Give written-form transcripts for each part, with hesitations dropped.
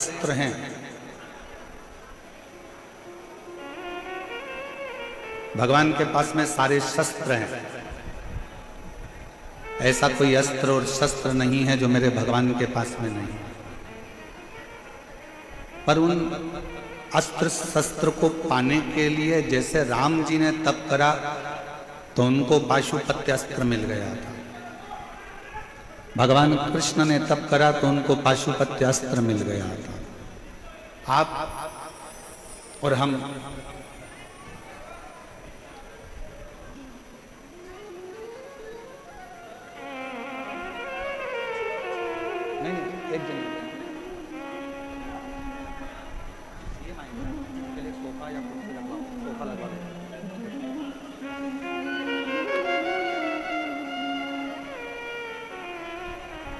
शस्त्र हैं, भगवान के पास में सारे शस्त्र हैं। ऐसा कोई अस्त्र और शस्त्र नहीं है जो मेरे भगवान के पास में नहीं। पर उन अस्त्र शस्त्र को पाने के लिए जैसे राम जी ने तप करा तो उनको पाशुपत्य अस्त्र मिल गया था, भगवान कृष्ण ने तप करा तो उनको पाशुपत्य अस्त्र मिल गया था। आप और हम नहीं एक जन ये माइंड सोफा या कुर्सी लगवाओ, सोफा लगवा दो।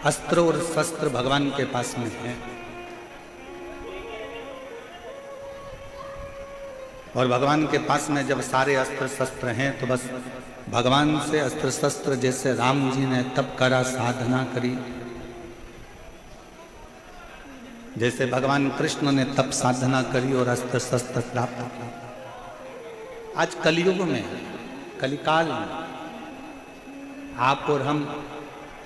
अस्त्र और शस्त्र भगवान के पास में है और भगवान के पास में जब सारे अस्त्र शस्त्र हैं तो बस भगवान से अस्त्र शस्त्र, जैसे राम जी ने तप करा, साधना करी, जैसे भगवान कृष्ण ने तप साधना करी और अस्त्र शस्त्र प्राप्त किया। आज कलयुग में, कलिकाल में आप और हम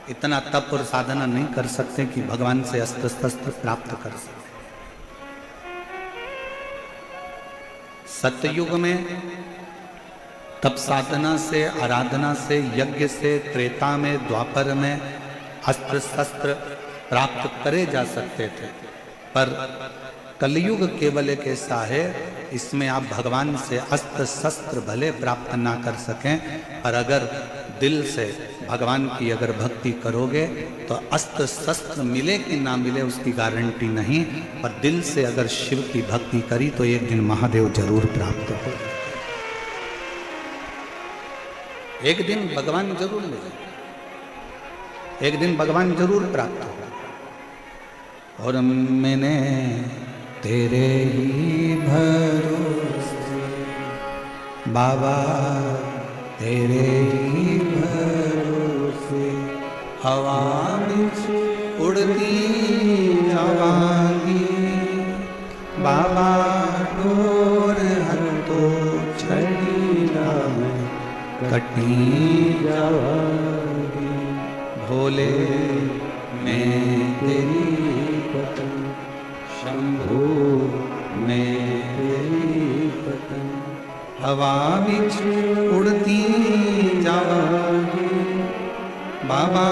इतना तप और साधना नहीं कर सकते कि भगवान से अस्त्र शस्त्र प्राप्त कर सके। सतयुग में तप साधना से, आराधना से, यज्ञ से, त्रेता में, द्वापर में अस्त्र शस्त्र प्राप्त करे जा सकते थे। पर कलयुग केवल एक ऐसा है, इसमें आप भगवान से अस्त्र शस्त्र भले प्राप्त ना कर सकें, पर अगर दिल से भगवान की अगर भक्ति करोगे तो अस्त्र शस्त्र मिले कि ना मिले उसकी गारंटी नहीं, पर दिल से अगर शिव की भक्ति करी तो एक दिन महादेव जरूर प्राप्त हो, एक दिन भगवान जरूर मिले, एक दिन भगवान जरूर प्राप्त हो। और मैंने तेरे ही भरोसे बाबा, तेरे ही भरोसे हवा में उड़ती जावांगी बाबा, डोर हथो छड़ी में कटी जावांगी। भोले मैं तेरी पतन, शंभू मैं तेरी पतन, हवा बिच उड़ती जावांगी बाबा।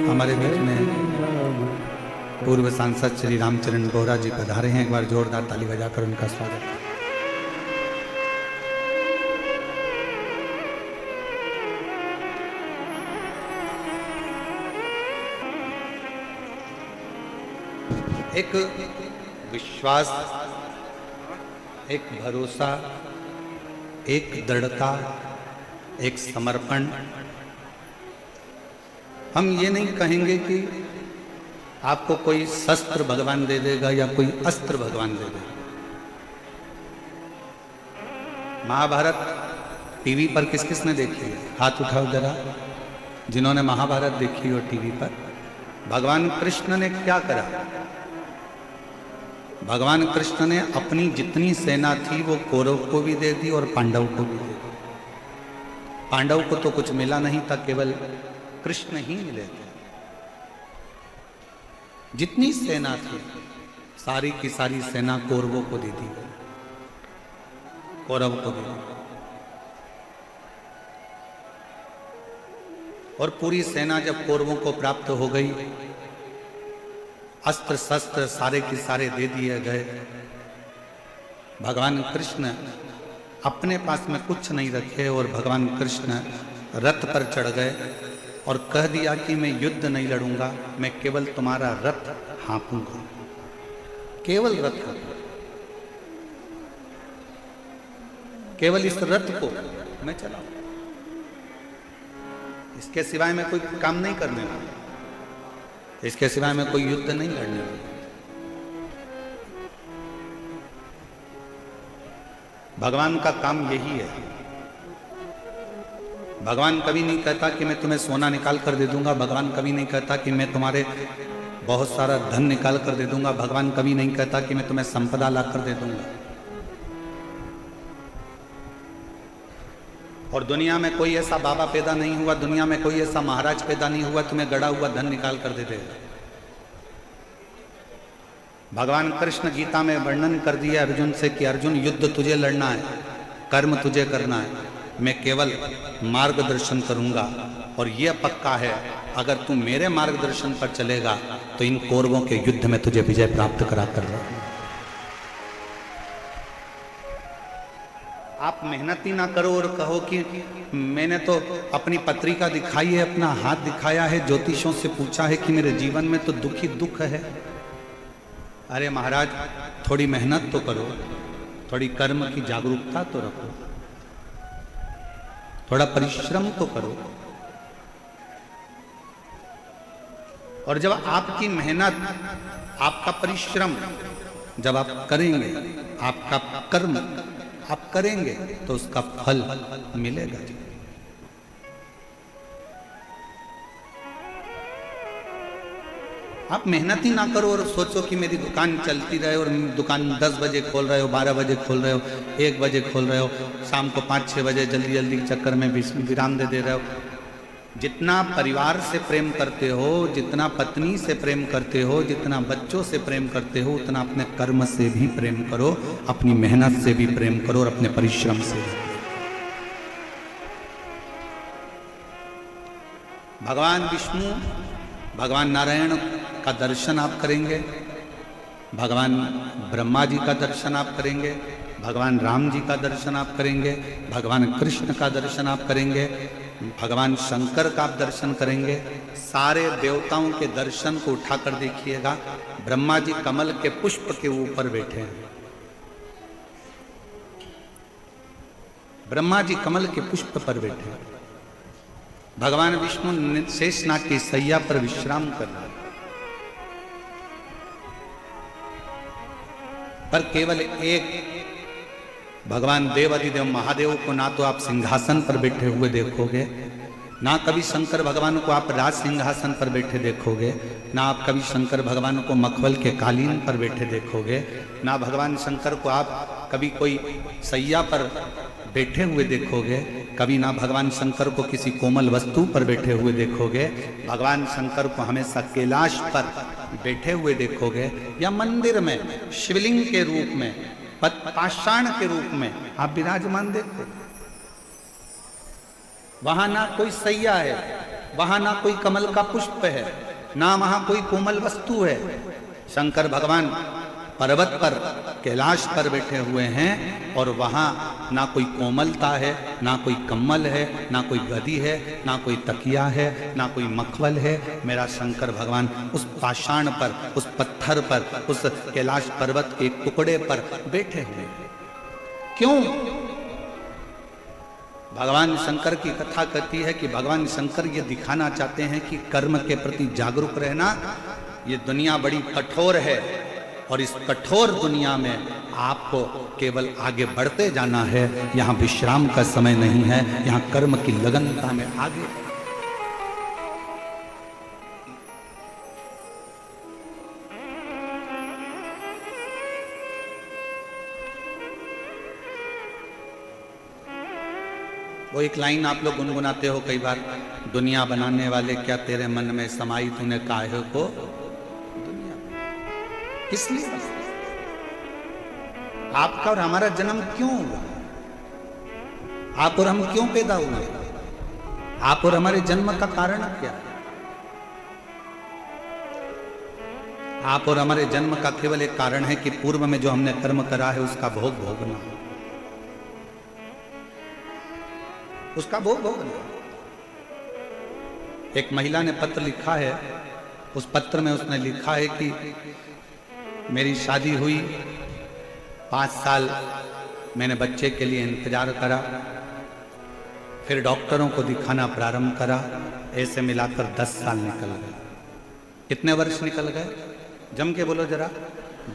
हमारे बीच में पूर्व सांसद श्री रामचरण बोहरा जी पधारे हैं, एक बार जोरदार ताली बजाकर उनका स्वागत करें। एक विश्वास, एक भरोसा, एक दृढ़ता, एक समर्पण। हम ये नहीं कहेंगे कि आपको कोई शस्त्र भगवान दे देगा या कोई अस्त्र भगवान दे देगा। महाभारत टीवी पर किस किस ने देखी है? हाथ उठाओ जरा, जिन्होंने महाभारत देखी हो टीवी पर। भगवान कृष्ण ने क्या करा? भगवान कृष्ण ने अपनी जितनी सेना थी वो कौरव को भी दे दी और पांडव को भी दे दी। पांडव को तो कुछ मिला नहीं था, केवल कृष्ण ही मिले थे। जितनी सेना थी सारी की सारी सेना कौरवों को दे दी, कौरव को दे दी। और पूरी सेना जब कौरवों को प्राप्त हो गई, अस्त्र शस्त्र सारे के सारे दे दिए गए, भगवान कृष्ण अपने पास में कुछ नहीं रखे और भगवान कृष्ण रथ पर चढ़ गए और कह दिया कि मैं युद्ध नहीं लड़ूंगा, मैं केवल तुम्हारा रथ हाँकूंगा, केवल रथ, केवल इस रथ को मैं चलाऊं, इसके सिवाय मैं कोई काम नहीं करने वाला, इसके सिवाय मैं कोई युद्ध नहीं लड़ने वाला। भगवान का काम यही है। भगवान कभी नहीं कहता कि मैं तुम्हें सोना निकाल कर दे दूंगा। भगवान कभी नहीं कहता कि मैं तुम्हारे बहुत सारा धन निकाल कर दे दूंगा। भगवान कभी नहीं कहता कि मैं तुम्हें संपदा ला कर दे दूंगा। और दुनिया में कोई ऐसा बाबा पैदा नहीं हुआ, दुनिया में कोई ऐसा महाराज पैदा नहीं हुआ तुम्हें गड़ा हुआ धन निकाल कर दे देगा। भगवान कृष्ण गीता में वर्णन कर दिया अर्जुन से कि अर्जुन युद्ध तुझे लड़ना है, कर्म तुझे करना है, मैं केवल मार्गदर्शन करूंगा। और यह पक्का है अगर तू मेरे मार्गदर्शन पर चलेगा तो इन कौरवों के युद्ध में तुझे विजय प्राप्त करा कर रहा। आप मेहनत ही ना करो और कहो कि मैंने तो अपनी पत्रिका दिखाई है, अपना हाथ दिखाया है, ज्योतिषों से पूछा है कि मेरे जीवन में तो दुख ही दुख है। अरे महाराज थोड़ी मेहनत तो करो, थोड़ी कर्म की जागरूकता तो रखो, थोड़ा परिश्रम तो करो। और जब आपकी मेहनत, आपका परिश्रम जब आप करेंगे, आपका कर्म आप करेंगे तो उसका फल मिलेगा। आप मेहनत ही ना करो और सोचो कि मेरी दुकान चलती रहे और दुकान 10 बजे खोल रहे हो, 12 बजे खोल रहे हो, 1 बजे खोल रहे हो, शाम को 5-6 बजे जल्दी जल्दी चक्कर में विराम दे रहे हो। जितना परिवार से प्रेम करते हो, जितना पत्नी से प्रेम करते हो, जितना बच्चों से प्रेम करते हो, उतना अपने कर्म से भी प्रेम करो, अपनी मेहनत से भी प्रेम करो और अपने परिश्रम से। भगवान विष्णु, भगवान नारायण का दर्शन आप करेंगे, भगवान ब्रह्मा जी का दर्शन आप करेंगे, भगवान राम जी का दर्शन आप करेंगे, भगवान कृष्ण का दर्शन आप करेंगे, भगवान शंकर का आप दर्शन करेंगे। सारे देवताओं के दर्शन को उठाकर देखिएगा, ब्रह्मा जी कमल के पुष्प के ऊपर बैठे हैं। ब्रह्मा जी कमल के पुष्प पर बैठे हैं। भगवान विष्णु शेषनाग की सैया पर विश्राम कर रहे हैं। पर केवल एक भगवान देवाधिदेव महादेव को ना तो आप सिंहासन पर बैठे हुए देखोगे, ना कभी शंकर भगवान को आप राज सिंहासन पर बैठे देखोगे, ना आप कभी शंकर भगवान को मखमल के कालीन पर बैठे देखोगे, ना भगवान शंकर को आप कभी कोई सैया पर बैठे हुए देखोगे, कभी ना भगवान शंकर को किसी कोमल वस्तु पर बैठे हुए देखोगे। भगवान शंकर को हमेशा कैलाश पर बैठे हुए देखोगे या मंदिर में शिवलिंग के रूप में, पाषाण के रूप में आप विराजमान देखो। वहां ना कोई सैया है, वहां ना कोई कमल का पुष्प है, ना वहां कोई कोमल वस्तु है। शंकर भगवान पर्वत पर कैलाश पर बैठे हुए हैं और वहां ना कोई कोमलता है, ना कोई कम्मल है, ना कोई गदी है, ना कोई तकिया है, ना कोई मखमल है। मेरा शंकर भगवान उस पाषाण पर, उस पत्थर पर, उस कैलाश पर्वत के टुकड़े पर बैठे हुए। क्यों? भगवान शंकर की कथा कहती है कि भगवान शंकर ये दिखाना चाहते हैं कि कर्म के प्रति जागरूक रहना। ये दुनिया बड़ी कठोर है और इस कठोर दुनिया में आपको केवल आगे बढ़ते जाना है। यहाँ विश्राम का समय नहीं है, यहाँ कर्म की लगनता में आगे। वो एक लाइन आप लोग गुनगुनाते हो कई बार, दुनिया बनाने वाले क्या तेरे मन में समाई तूने काहे को दुनिया। किस लिए आपका और हमारा जन्म क्यों हुआ? आप और हम क्यों पैदा हुए? आप और हमारे जन्म का कारण क्या है? आप और हमारे जन्म का केवल एक कारण है कि पूर्व में जो हमने कर्म करा है उसका भोग भोगना, उसका भोग भोगना। एक महिला ने पत्र लिखा है, उस पत्र में उसने लिखा है कि मेरी शादी हुई, 5 साल मैंने बच्चे के लिए इंतजार करा, फिर डॉक्टरों को दिखाना प्रारंभ करा, ऐसे मिलाकर 10 साल निकल गए। कितने वर्ष निकल गए? जम के बोलो जरा।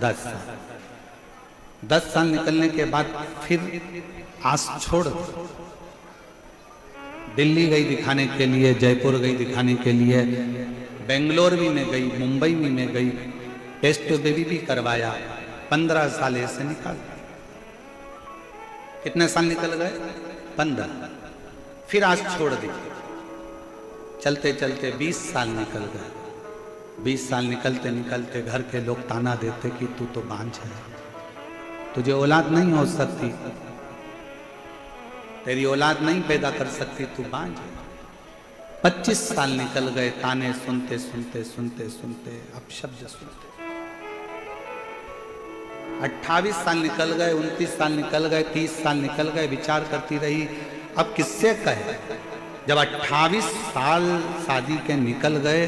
10 साल। 10 साल निकलने के बाद फिर आस छोड़ दिल्ली गई दिखाने के लिए, जयपुर गई दिखाने के लिए, बेंगलोर भी में गई, मुंबई भी में गई, टेस्ट बेबी भी करवाया, 15 साल ऐसे निकाल। कितने साल निकल गए? 15। फिर आज छोड़ दी, चलते चलते 20 साल निकल गए। 20 साल निकलते निकलते घर के लोग ताना देते कि तू तो बांझ है, तुझे औलाद नहीं हो सकती, तेरी औलाद नहीं पैदा कर सकती, तू बांझ है। 25 साल निकल गए, ताने सुनते सुनते सुनते सुनते अब शब्द सुनते। 28 साल निकल गए, 29 साल निकल गए, 30 साल निकल गए, विचार करती रही अब किससे कहे। जब 28 साल शादी के निकल गए,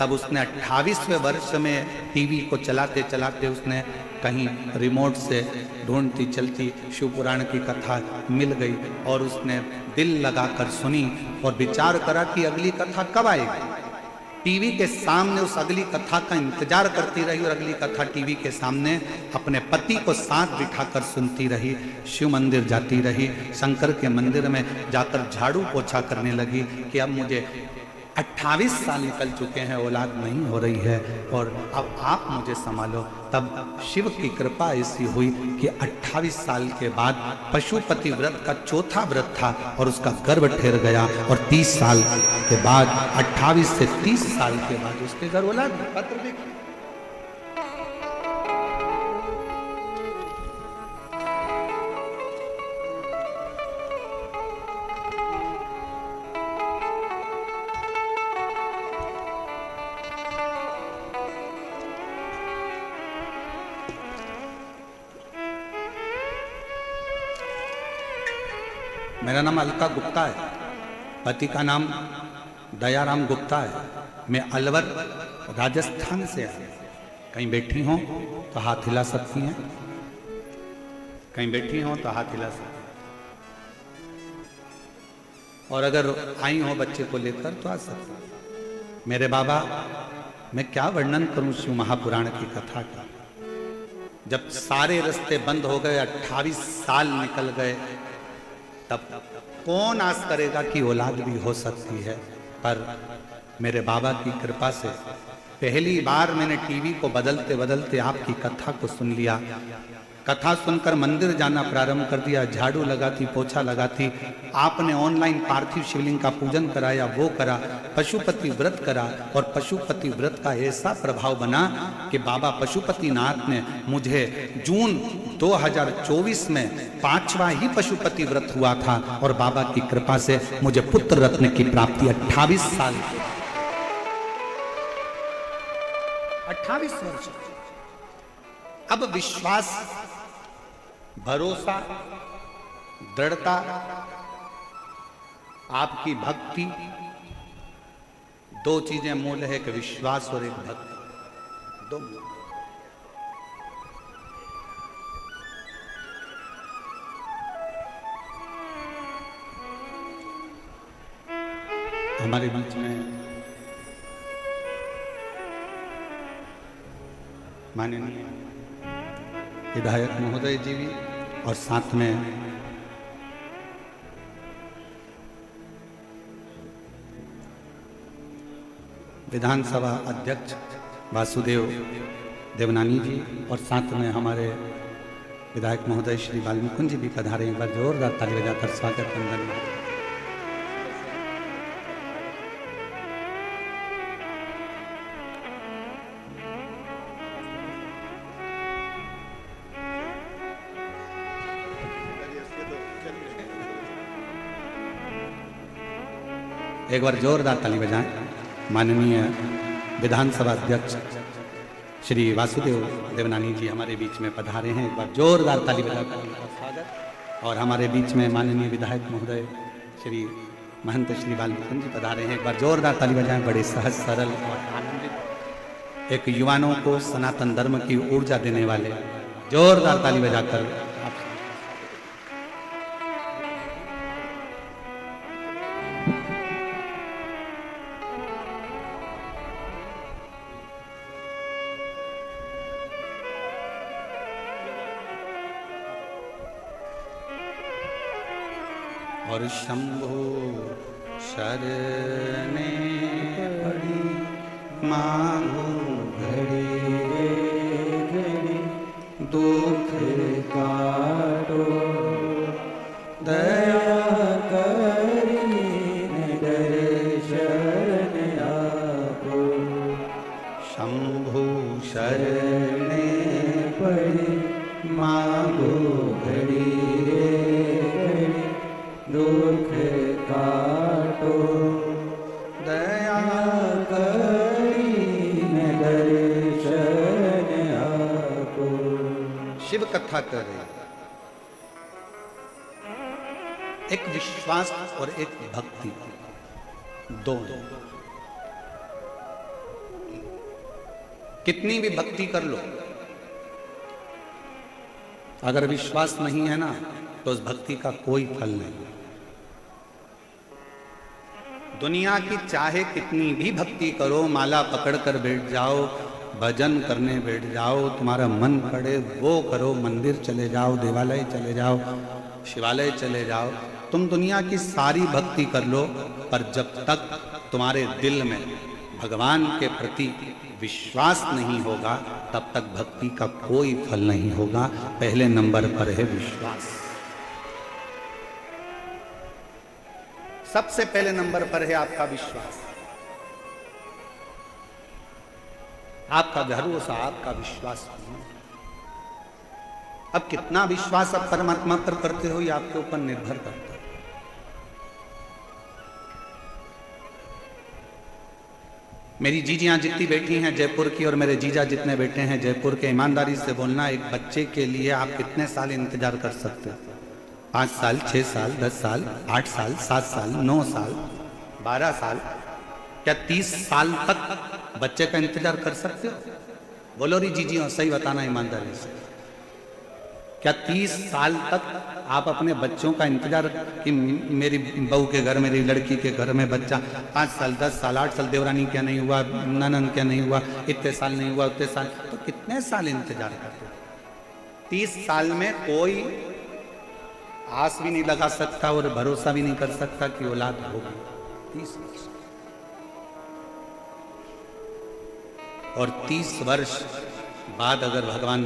तब उसने 28वें वर्ष में टीवी को चलाते चलाते उसने कहीं रिमोट से ढूंढती चलती शिव पुराण की कथा मिल गई और उसने दिल लगाकर सुनी और विचार करा कि अगली कथा कब आएगी। टीवी के सामने उस अगली कथा का इंतजार करती रही और अगली कथा टीवी के सामने अपने पति को साथ बिठाकर सुनती रही। शिव मंदिर जाती रही, शंकर के मंदिर में जाकर झाड़ू पोछा करने लगी कि अब मुझे 28 साल निकल चुके हैं, औलाद नहीं हो रही है और अब आप मुझे संभालो। तब शिव की कृपा ऐसी हुई कि 28 साल के बाद पशुपति व्रत का चौथा व्रत था और उसका गर्भ ठहर गया और 30 साल के बाद 28 से 30 साल के बाद उसके घर औलाद पत्र देखिए। मेरा नाम अलका गुप्ता है, पति का नाम दयाराम गुप्ता है। मैं अलवर राजस्थान से आया। कहीं बैठी हो तो हाथ हिला सकती हैं, कहीं बैठी हो तो हाथ हिला सकती हैं। और अगर आई हो बच्चे को लेकर तो आ सकती हैं। मेरे बाबा, मैं क्या वर्णन करूं शिव महापुराण की कथा का। जब सारे रास्ते बंद हो गए, 28 साल निकल गए, तब कौन आस करेगा कि औलाद भी हो सकती है। पर मेरे बाबा की कृपा से पहली बार मैंने टीवी को बदलते बदलते आपकी कथा को सुन लिया। कथा सुनकर मंदिर जाना प्रारंभ कर दिया, झाड़ू लगाती, पोछा लगाती। आपने ऑनलाइन पार्थिव शिवलिंग का पूजन कराया, वो करा, पशुपति व्रत करा और पशुपति व्रत का ऐसा प्रभाव बना कि बाबा पशुपतिनाथ ने मुझे जून 2024 में 5वां ही पशुपति व्रत हुआ था और बाबा की कृपा से मुझे पुत्र रत्न की प्राप्ति 28 साल 28 वर्ष। अब विश्वास, भरोसा, दृढ़ता, आपकी भक्ति, दो चीजें मूल है कि विश्वास और एक भक्ति, दो मूल। हमारे बीच में माननीय विधायक महोदय जी भी और साथ में विधानसभा अध्यक्ष वासुदेव देवनानी जी और साथ में हमारे विधायक महोदय श्री वाल्मीकि जी भी पधारे। एक बार जोरदार ताली बजाकर स्वागत वंदन। एक बार जोरदार ताली बजाएं। माननीय विधानसभा अध्यक्ष श्री वासुदेव देवनानी जी हमारे बीच में पधारे हैं। एक बार जोरदार ताली बजाकर उनका स्वागत। और हमारे बीच में माननीय विधायक महोदय श्री महंत श्री वाल्मीकि जी पधारे हैं। एक बार जोरदार ताली बजाएं। बड़े सहज सरल और आनंदित, एक युवाओं को सनातन धर्म की ऊर्जा देने वाले, जोरदार ताली बजाकर और शंभो शरणे पड़ी मांगू घड़ी रे घड़ी दुख काटो दया करीने दर्शन आपो शंभु शरणे पड़े मांगो घड़ी रे घड़ी दुख काटो दया करीने दर्शन आपो। शिव कथा कर रहे हैं। एक विश्वास और एक भक्ति, दोनों। कितनी भी भक्ति कर लो, अगर विश्वास नहीं है ना तो उस भक्ति का कोई फल नहीं। दुनिया की चाहे कितनी भी भक्ति करो, माला पकड़ कर बैठ जाओ, भजन करने बैठ जाओ, तुम्हारा मन करे वो करो, मंदिर चले जाओ, देवालय चले जाओ, शिवालय चले जाओ, तुम दुनिया की सारी भक्ति कर लो, पर जब तक तुम्हारे दिल में भगवान के प्रति विश्वास नहीं होगा तब तक भक्ति का कोई फल नहीं होगा। पहले नंबर पर है विश्वास। सबसे पहले नंबर पर है आपका विश्वास। आपका भरोसा, आपका विश्वास। अब कितना विश्वास आप परमात्मा पर करते हो ये आपके ऊपर निर्भर करता है। मेरी जीजियां जितनी बैठी हैं जयपुर की और मेरे जीजा जितने बैठे हैं जयपुर के, ईमानदारी से बोलना, एक बच्चे के लिए आप कितने साल इंतजार कर सकते हो? 5 साल, 6 साल, 10 साल, 8 साल, 7 साल, 9 साल, 12 साल, क्या 30 साल तक बच्चे का इंतजार कर सकते हो? बोलो री जीजियों, सही बताना ईमानदारी से, क्या 30 साल तक आप अपने बच्चों का इंतजार कि मेरी बहू के घर, मेरी लड़की के घर में बच्चा 5 साल, 10 साल, 8 साल, देवरानी क्या नहीं हुआ, ननन क्या नहीं हुआ, इतने साल नहीं हुआ, उतने साल, तो कितने साल इंतजार करते? 30 साल में कोई आस भी नहीं लगा सकता और भरोसा भी नहीं कर सकता कि औलाद होगी। 30 वर्ष और 30 वर्ष बाद अगर भगवान,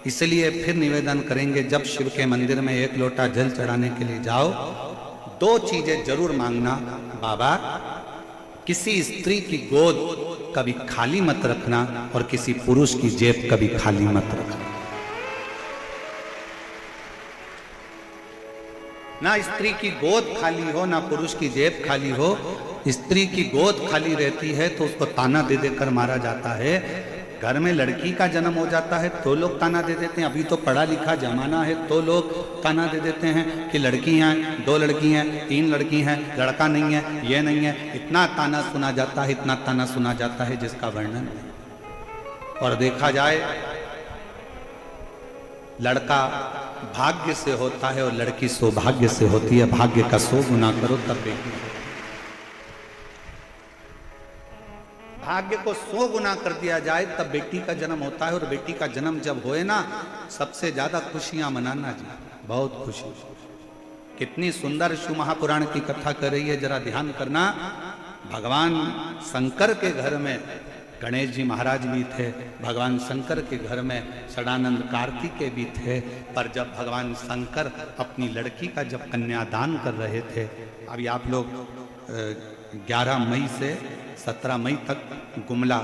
इसलिए फिर निवेदन करेंगे, जब शिव के मंदिर में 1 लोटा जल चढ़ाने के लिए जाओ, 2 चीजें जरूर मांगना। बाबा, किसी स्त्री की गोद कभी खाली मत रखना और किसी पुरुष की जेब कभी खाली मत रखना। ना स्त्री की गोद खाली हो, ना पुरुष की जेब खाली हो। स्त्री की गोद खाली रहती है तो उसको ताना दे देकर मारा जाता है। घर में लड़की का जन्म हो जाता है तो लोग ताना दे देते हैं। अभी तो पढ़ा लिखा जमाना है तो लोग ताना दे देते हैं कि लड़की हैं, 2 लड़की हैं, 3 लड़की हैं, लड़का नहीं है, ये नहीं है। इतना ताना सुना जाता है, इतना ताना सुना जाता है जिसका वर्णन नहीं। और देखा जाए, लड़का भाग्य से होता है और लड़की सौभाग्य से होती है। भाग्य का 100 गुना करो तब बेटी। भाग्य को 100 गुना कर दिया जाए तब बेटी का जन्म होता है। और बेटी का जन्म जब होए ना, सबसे ज्यादा खुशियां मनाना जी, बहुत खुशी। कितनी सुंदर शिव महापुराण की कथा कर रही है, जरा ध्यान करना। भगवान शंकर के घर में गणेश जी महाराज भी थे, भगवान शंकर के घर में षडानंद कार्तिकेय भी थे। पर जब भगवान शंकर अपनी लड़की का जब कन्यादान कर रहे थे, अभी आप लोग 11 मई से 17 मई तक गुमला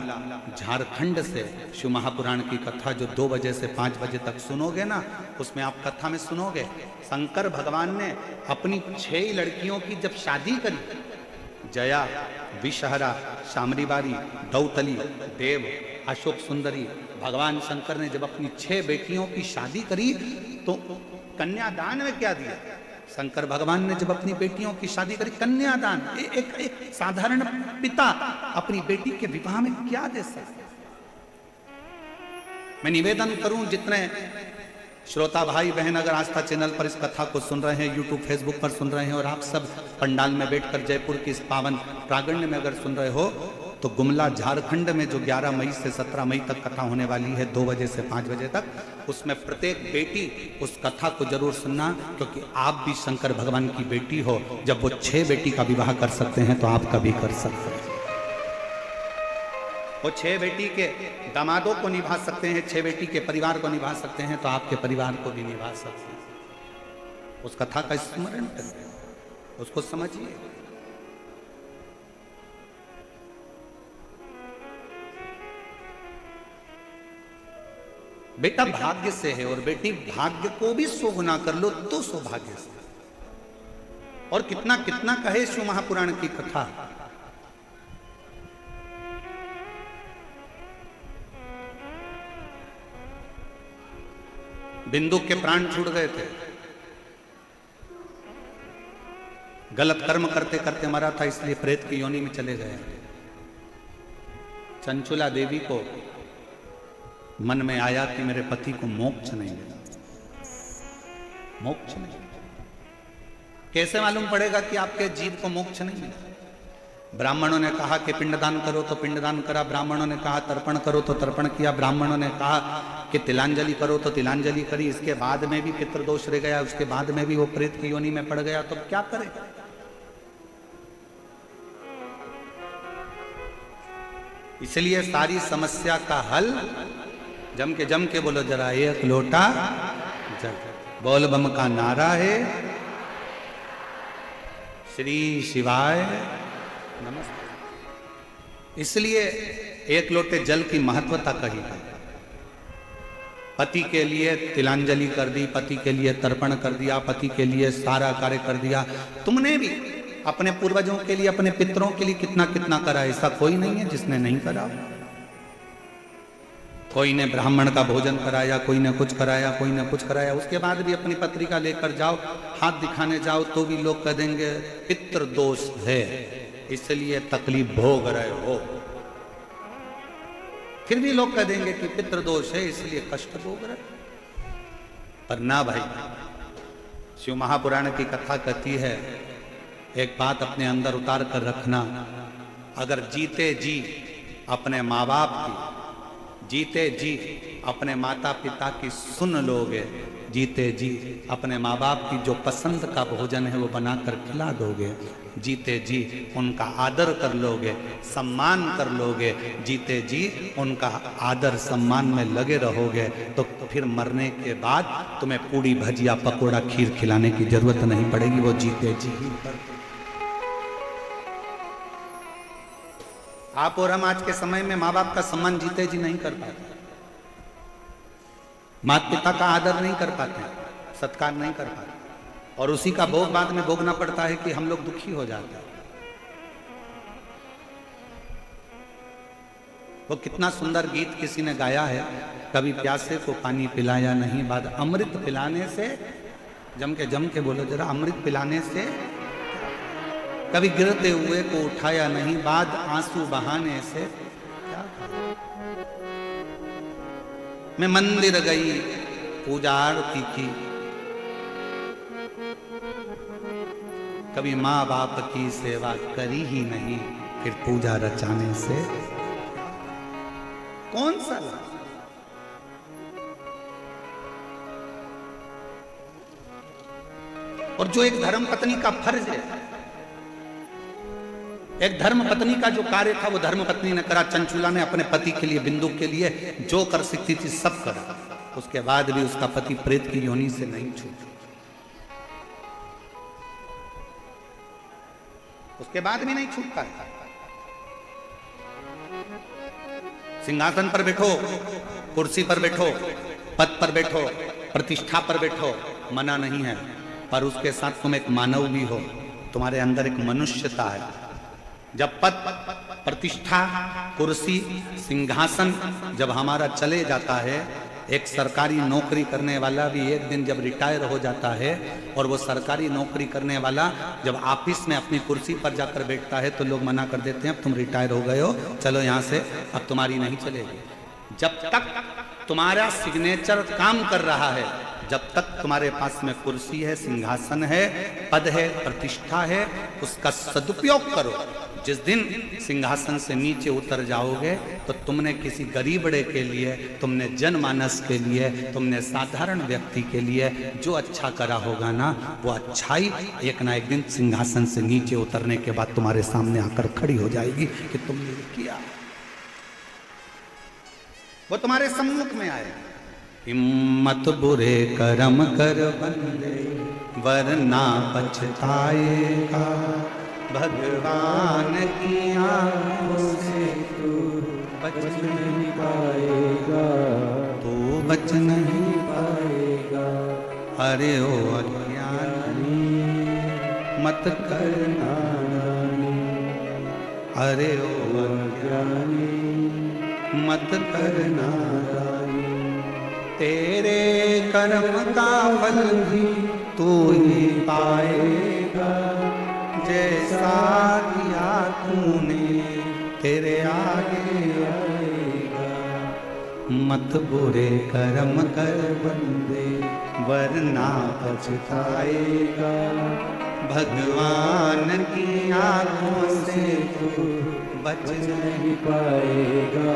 झारखंड से शिव महापुराण की कथा जो 2 बजे से 5 बजे तक सुनोगे ना, उसमें आप कथा में सुनोगे शंकर भगवान ने अपनी 6 लड़कियों की जब शादी करी, जया, विषहरा, शामरीबारी, दौतली, देव, अशोक सुंदरी, भगवान शंकर ने जब अपनी 6 बेटियों की शादी करी तो कन्यादान में क्या दिया? शंकर भगवान ने जब अपनी बेटियों की शादी करी, कन्यादान। एक साधारण पिता अपनी बेटी के विवाह में क्या दे सकता? मैं निवेदन करूं, जितने श्रोता भाई बहन अगर आस्था चैनल पर इस कथा को सुन रहे हैं, यूट्यूब फेसबुक पर सुन रहे हैं, और आप सब पंडाल में बैठकर जयपुर की इस पावन प्रांगण में अगर सुन रहे हो, तो गुमला झारखंड में जो 11 मई से 17 मई तक कथा होने वाली है 2 बजे से 5 बजे तक, उसमें प्रत्येक बेटी उस कथा को जरूर सुनना, क्योंकि आप भी शंकर भगवान की बेटी हो। जब वो 6 बेटी का विवाह कर सकते हैं तो आप कभी कर सकते हैं। वो 6 बेटी के दामादों को निभा सकते हैं, 6 बेटी के परिवार को निभा सकते हैं, तो आपके परिवार को भी निभा सकते हैं। उस कथा का स्मरण करिए, उसको समझिए। बेटा भाग्य से है और बेटी भाग्य को भी सुगुना कर लो तो सौभाग्य से। और कितना कितना कहे शिव महापुराण की कथा। बिंदुक के प्राण छूट गए थे, गलत कर्म करते करते मरा था, इसलिए प्रेत की योनि में चले गए। चंचुला देवी को मन में आया कि मेरे पति को मोक्ष नहीं मिला, मोक्ष नहीं। कैसे मालूम पड़ेगा कि आपके जीव को मोक्ष नहीं मिला? ब्राह्मणों ने कहा कि पिंडदान करो तो पिंडदान करा, ब्राह्मणों ने कहा तर्पण करो तो तर्पण किया, ब्राह्मणों ने कहा कि तिलांजलि करो तो तिलांजलि करी। इसके बाद में भी पितृदोष रह गया, उसके बाद में भी वो प्रेत की योनि में पड़ गया, तो क्या करे? इसलिए सारी समस्या का हल जम के बोलो जरा, एक लोटा जल। बोल बम का नारा है, श्री शिवाय नमस्ते। इसलिए एक लोटे जल की महत्वता कही है। पति के लिए तिलांजलि कर दी, पति के लिए तर्पण कर दिया, पति के लिए सारा कार्य कर दिया। तुमने भी अपने पूर्वजों के लिए, अपने पितरों के लिए कितना कितना करा। ऐसा कोई नहीं है जिसने नहीं करा। कोई ने ब्राह्मण का भोजन कराया, कोई ने कुछ कराया, कोई ने कुछ कराया। उसके बाद भी अपनी पत्रिका लेकर जाओ, हाथ दिखाने जाओ तो भी लोग कह देंगे पितृ दोष है, इसलिए तकलीफ भोग रहे हो। फिर भी लोग कह देंगे कि पितृ दोष है इसलिए कष्ट भोग रहे। पर ना भाई, शिव महापुराण की कथा कहती है, एक बात अपने अंदर उतार कर रखना। अगर जीते जी अपने माँ बाप की, जीते जी अपने माता पिता की सुन लोगे, जीते जी अपने माँ बाप की जो पसंद का भोजन है वो बनाकर खिला दोगे, जीते जी उनका आदर कर लोगे, सम्मान कर लोगे, जीते जी उनका आदर सम्मान में लगे रहोगे, तो फिर मरने के बाद तुम्हें पूड़ी भजिया पकोड़ा खीर खिलाने की जरूरत नहीं पड़ेगी। वो जीते जी ही कर। आप और हम आज के समय में माँ बाप का सम्मान जीते जी नहीं कर पाते, माता पिता का आदर नहीं कर पाते, सत्कार नहीं कर पाते, और उसी का भोग बाद में भोगना पड़ता है कि हम लोग दुखी हो जाते हैं। वो कितना सुंदर गीत किसी ने गाया है, कभी प्यासे को पानी पिलाया नहीं, बाद अमृत पिलाने से, जम के बोलो जरा, अमृत पिलाने से कभी गिरते हुए को उठाया नहीं, बाद आंसू बहाने से क्या करूं? मैं मंदिर गई, पूजा आरती की, कभी माँ बाप की सेवा करी ही नहीं, फिर पूजा रचाने से कौन सा लाभ? और जो एक धर्म पत्नी का फर्ज है, एक धर्म पत्नी का जो कार्य था वो धर्म पत्नी ने करा। चंचुला ने अपने पति के लिए, बिंदु के लिए जो कर सकती थी सब करा। उसके बाद भी उसका पति प्रेत की योनि से नहीं छूटा। उसके बाद भी नहीं छूट पाया। सिंहासन पर बैठो, कुर्सी पर बैठो, पद पर बैठो, प्रतिष्ठा पर बैठो, मना नहीं है, पर उसके साथ तुम एक मानव भी हो, तुम्हारे अंदर एक मनुष्यता है। जब पद, प्रतिष्ठा, कुर्सी, सिंहासन जब हमारा चले जाता है, एक सरकारी नौकरी करने वाला भी एक दिन जब रिटायर हो जाता है, और वो सरकारी नौकरी करने वाला जब ऑफिस में अपनी कुर्सी पर जाकर बैठता है तो लोग मना कर देते हैं, अब तुम रिटायर हो गए हो, चलो यहाँ से, अब तुम्हारी नहीं चलेगी। जब तक तुम्हारा सिग्नेचर काम कर रहा है, जब तक तुम्हारे पास में कुर्सी है, सिंहासन है, पद है, प्रतिष्ठा है, उसका सदुपयोग करो। जिस दिन सिंहासन से नीचे उतर जाओगे तो तुमने किसी गरीबड़े के लिए, तुमने जनमानस के लिए, तुमने साधारण व्यक्ति के लिए जो अच्छा करा होगा ना, वो अच्छाई एक ना एक दिन सिंहासन से नीचे उतरने के बाद तुम्हारे सामने आकर खड़ी हो जाएगी कि तुमने किया। वो तुम्हारे सम्मुख में आए। हिम्मत बुरे कर्म कर बंदे वरना पछताएगा, भगवान की आंखों से तू बच नहीं पाएगा, तू बच नहीं पाएगा। अरे ओ अज्ञानी मत करना, अरे ओ अज्ञानी मत करना, तेरे कर्म का फल भी तू ही पाएगा, जैसा किया तूने तेरे आगे आएगा। मत बुरे कर्म कर बंदे वरना पछताएगा, भगवान की आंखों से तू बच नहीं पाएगा,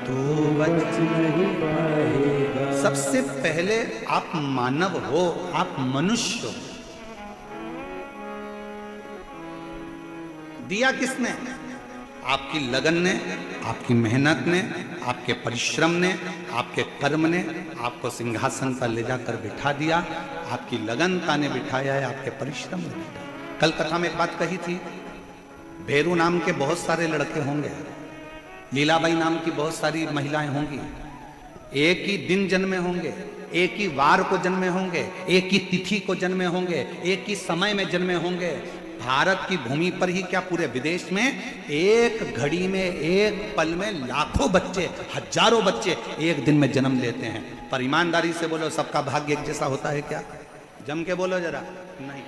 तू बच नहीं पाएगा। सबसे पहले आप मानव हो, आप मनुष्य हो। दिया किसने? आपकी लगन ने, आपकी मेहनत ने, आपके परिश्रम ने, आपके कर्म ने आपको सिंहासन पर ले जाकर बिठा दिया। आपकी लगनता ने बिठाया है, आपके परिश्रम ने बिठाया। कल कथा में एक बात कही थी, भेरू नाम के बहुत सारे लड़के होंगे, लीलाबाई नाम की बहुत सारी महिलाएं होंगी, एक ही दिन जन्मे होंगे, एक ही वार को जन्मे होंगे, एक ही तिथि को जन्मे होंगे, एक ही समय में जन्मे होंगे। भारत की भूमि पर ही क्या पूरे विदेश में एक घड़ी में, एक पल में लाखों बच्चे, हजारों बच्चे एक दिन में जन्म लेते हैं। पर ईमानदारी से बोलो, सबका भाग्य एक जैसा होता है क्या? जम के बोलो जरा। नहीं,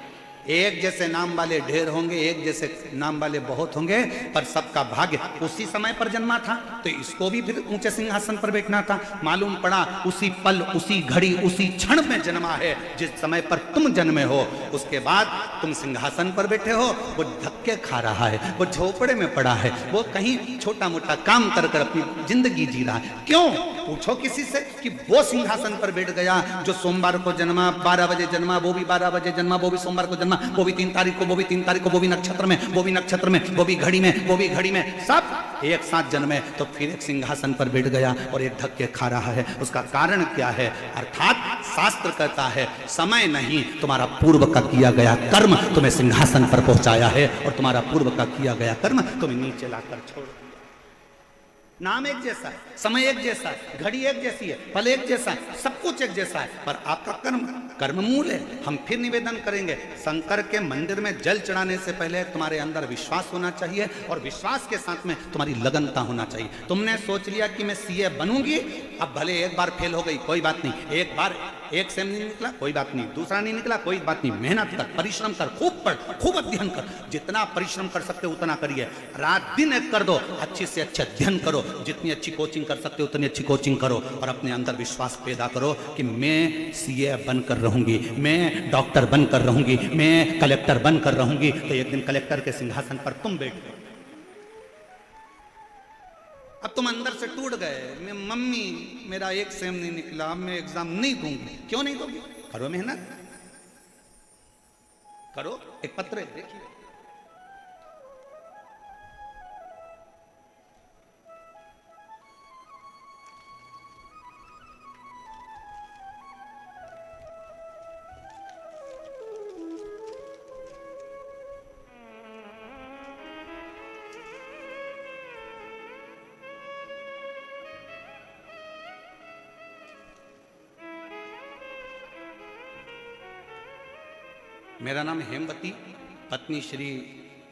एक जैसे नाम वाले ढेर होंगे, एक जैसे नाम वाले बहुत होंगे, पर सबका भाग्य उसी समय पर जन्मा था, तो इसको भी फिर ऊंचे सिंहासन पर बैठना था। मालूम पड़ा उसी पल, उसी घड़ी, उसी क्षण में जन्मा है जिस समय पर तुम जन्मे हो। उसके बाद तुम सिंहासन पर बैठे हो, वो धक्के खा रहा है, वो झोपड़े में पड़ा है, वो कहीं छोटा मोटा काम कर कर अपनी जिंदगी जी रहा है। क्यों? पूछो किसी से कि वो सिंहासन पर बैठ गया जो सोमवार को जन्मा, 12 बजे जन्मा, वो भी 12 बजे जन्मा, वो भी सोमवार को जन्मा, वो भी 3 तारीख को, वो भी 3 तारीख को, वो भी नक्षत्र में, वो भी नक्षत्र में, वो भी घड़ी में, वो भी घड़ी में, सब एक साथ जन्मे, तो फिर एक सिंहासन पर बैठ गया और एक धक्के खा रहा है। उसका कारण क्या है? अर्थात शास्त्र कहता है समय नहीं, तुम्हारा पूर्व का किया गया कर्म तुम्हें सिंहासन पर पहुंचाया है, और तुम्हारा पूर्व का किया गया कर्म तुम्हें नीचे लाकर छोड़। नाम एक जैसा है, समय एक जैसा है, घड़ी एक जैसी है, पल एक जैसा है, सब कुछ एक जैसा है, पर आपका कर्म कर्म मूल है। हम फिर निवेदन करेंगे, शंकर के मंदिर में जल चढ़ाने से पहले तुम्हारे अंदर विश्वास होना चाहिए, और विश्वास के साथ में तुम्हारी लगनता होना चाहिए। तुमने सोच लिया कि मैं सीए बनूंगी, अब भले एक बार फेल हो गई कोई बात नहीं, एक बार एक सेम नहीं निकला कोई बात नहीं, दूसरा नहीं निकला कोई बात नहीं, मेहनत कर, परिश्रम कर, खूब पढ़, खूब अध्ययन कर, जितना परिश्रम कर सकते हो उतना करिए, रात दिन एक कर दो, अच्छे से अच्छे अध्ययन करो, जितनी अच्छी कोचिंग कर सकते हो उतनी अच्छी कोचिंग करो, और अपने अंदर विश्वास पैदा करो कि मैं सीए बनकर रहूंगी, मैं डॉक्टर बनकर रहूंगी, मैं कलेक्टर बनकर रहूंगी। तो एक दिन कलेक्टर के सिंहासन पर तुम बैठ गए। अब तुम अंदर से टूट गए, मैं मम्मी मेरा एक सेम नहीं निकला, मैं एग्जाम नहीं दूंगी। क्यों नहीं दोगी? करो मेहनत, करो। एक पत्र है, देखिए, मेरा नाम हेमवती, पत्नी श्री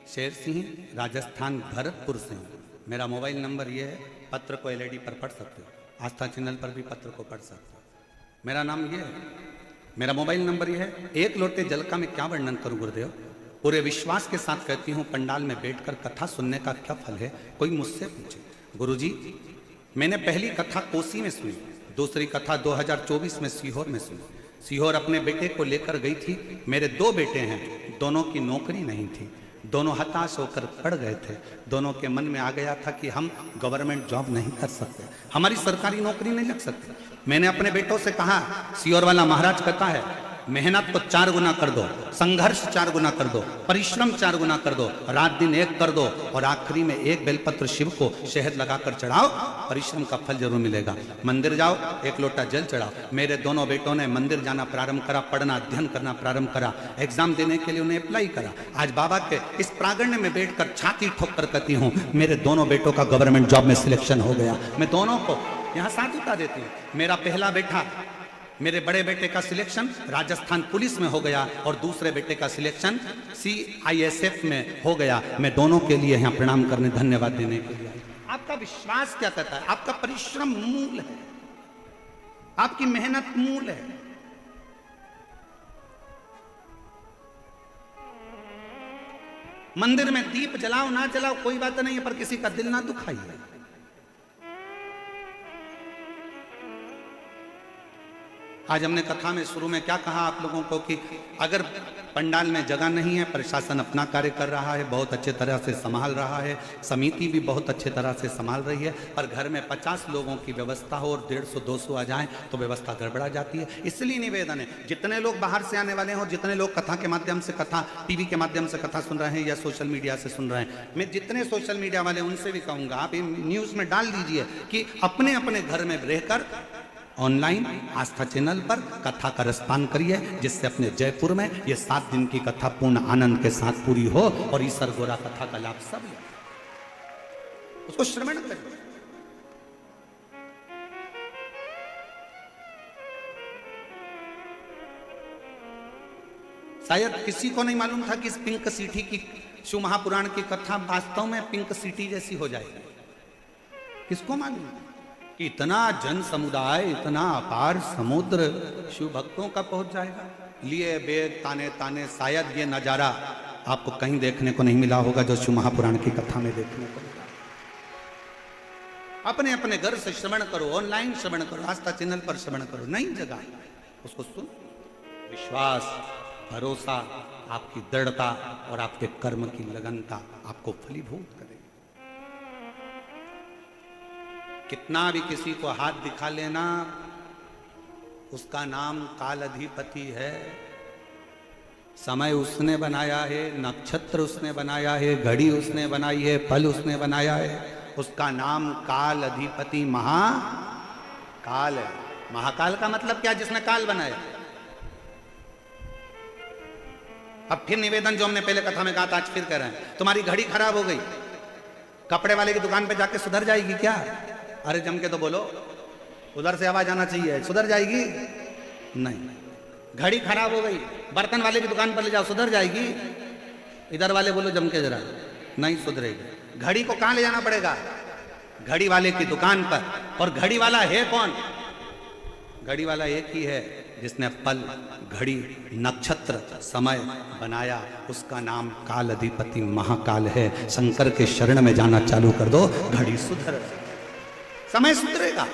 शेर सिंह, राजस्थान भरतपुर से हूँ। मेरा मोबाइल नंबर ये है, पत्र को एलईडी पर पढ़ सकते हो, आस्था चैनल पर भी पत्र को पढ़ सकते हो। मेरा नाम ये है, मेरा मोबाइल नंबर ये है। एक लोटे जल का मैं क्या वर्णन करूँ गुरुदेव? पूरे विश्वास के साथ कहती हूँ, पंडाल में बैठकर कथा सुनने का क्या फल है? कोई मुझसे पूछे, गुरुजी मैंने पहली कथा कोसी में सुनी, दूसरी कथा 2024 में सीहोर में सुनी। सीहोर अपने बेटे को लेकर गई थी। मेरे 2 बेटे हैं, दोनों की नौकरी नहीं थी, दोनों हताश होकर पड़ गए थे। दोनों के मन में आ गया था कि हम गवर्नमेंट जॉब नहीं कर सकते, हमारी सरकारी नौकरी नहीं लग सकती। मैंने अपने बेटों से कहा, सीहोर वाला महाराज कहता है मेहनत को 4 गुना कर दो, संघर्ष 4 गुना कर दो, परिश्रम 4 गुना कर दो, रात दिन एक कर दो और आखिरी में एक बेलपत्र शिव को शहद लगाकर चढ़ाओ, परिश्रम का फल जरूर मिलेगा। मंदिर जाओ, एक लोटा जल चढ़ाओ। मेरे दोनों बेटों ने मंदिर जाना प्रारंभ करा, पढ़ना अध्ययन करना प्रारंभ करा, एग्जाम देने के लिए उन्हें अप्लाई करा। आज बाबा के इस प्रांगण में बैठकर छाती ठोक कर कहती हूँ, मेरे दोनों बेटों का गवर्नमेंट जॉब में सिलेक्शन हो गया। मैं दोनों को यहाँ साथ उतार देती हूँ। मेरा पहला बेटा, मेरे बड़े बेटे का सिलेक्शन राजस्थान पुलिस में हो गया और दूसरे बेटे का सिलेक्शन CISF में हो गया। मैं दोनों के लिए यहाँ प्रणाम करने, धन्यवाद देने के लिए। आपका विश्वास क्या कहता है? आपका परिश्रम मूल है, आपकी मेहनत मूल है। मंदिर में दीप जलाओ ना जलाओ कोई बात नहीं है, पर किसी का दिल ना दुखाइए। आज हमने कथा में शुरू में क्या कहा आप लोगों को कि अगर पंडाल में जगह नहीं है, प्रशासन अपना कार्य कर रहा है, बहुत अच्छे तरह से संभाल रहा है, समिति भी बहुत अच्छे तरह से संभाल रही है, पर घर में 50 लोगों की व्यवस्था हो और 150-200 आ जाएं तो व्यवस्था गड़बड़ा जाती है। इसलिए निवेदन है, जितने लोग बाहर से आने वाले हों, जितने लोग कथा के माध्यम से, कथा टीवी के माध्यम से कथा सुन रहे हैं या सोशल मीडिया से सुन रहे हैं, मैं जितने सोशल मीडिया वाले उनसे भी कहूँगा, आप न्यूज़ में डाल दीजिए कि अपने अपने घर में रहकर ऑनलाइन आस्था चैनल पर कथा का रसपान करिए, जिससे अपने जयपुर में ये 7 दिन की कथा पूर्ण आनंद के साथ पूरी हो और ईश्वर गोरा कथा का लाभ सब ले, उसको श्रवण करिए। शायद किसी को नहीं मालूम था कि इस पिंक सिटी की शिव महापुराण की कथा वास्तव में पिंक सिटी जैसी हो जाएगी। किसको मालूम कि इतना जन समुदाय, इतना अपार समुद्र शिव भक्तों का पहुंच जाएगा। लिए बेद ताने ताने, शायद ये नजारा आपको कहीं देखने को नहीं मिला होगा जो शिव महापुराण की कथा में देखने को मिला। अपने अपने घर से श्रवण करो, ऑनलाइन श्रवण करो, आस्था चैनल पर श्रवण करो, नई जगह उसको सुन। विश्वास, भरोसा, आपकी दृढ़ता और आपके कर्म की लगनता आपको फलीभूत करेगी। कितना भी किसी को हाथ दिखा लेना, उसका नाम काल अधिपति है। समय उसने बनाया है, नक्षत्र उसने बनाया है, घड़ी उसने बनाई है, पल उसने बनाया है। उसका नाम काल अधिपति महाकाल है। महाकाल का मतलब क्या? जिसने काल बनाया। अब फिर निवेदन जो हमने पहले कथा में कहा था, आज फिर कह रहे हैं, तुम्हारी घड़ी खराब हो गई, कपड़े वाले की दुकान पे जाके सुधर जाएगी क्या? अरे जम के तो बोलो, उधर से आवाज आना चाहिए, सुधर जाएगी? नहीं। घड़ी खराब हो गई, बर्तन वाले की दुकान पर ले जाओ, सुधर जाएगी? इधर वाले बोलो जम के जरा, नहीं सुधरेगी। घड़ी को कहां ले जाना पड़ेगा? घड़ी वाले की दुकान पर। और घड़ी वाला है कौन? घड़ी वाला एक ही है जिसने पल, घड़ी, नक्षत्र, समय बनाया। उसका नाम काल अधिपति महाकाल है। शंकर के शरण में जाना चालू कर दो, घड़ी सुधर, समय सुधरेगा,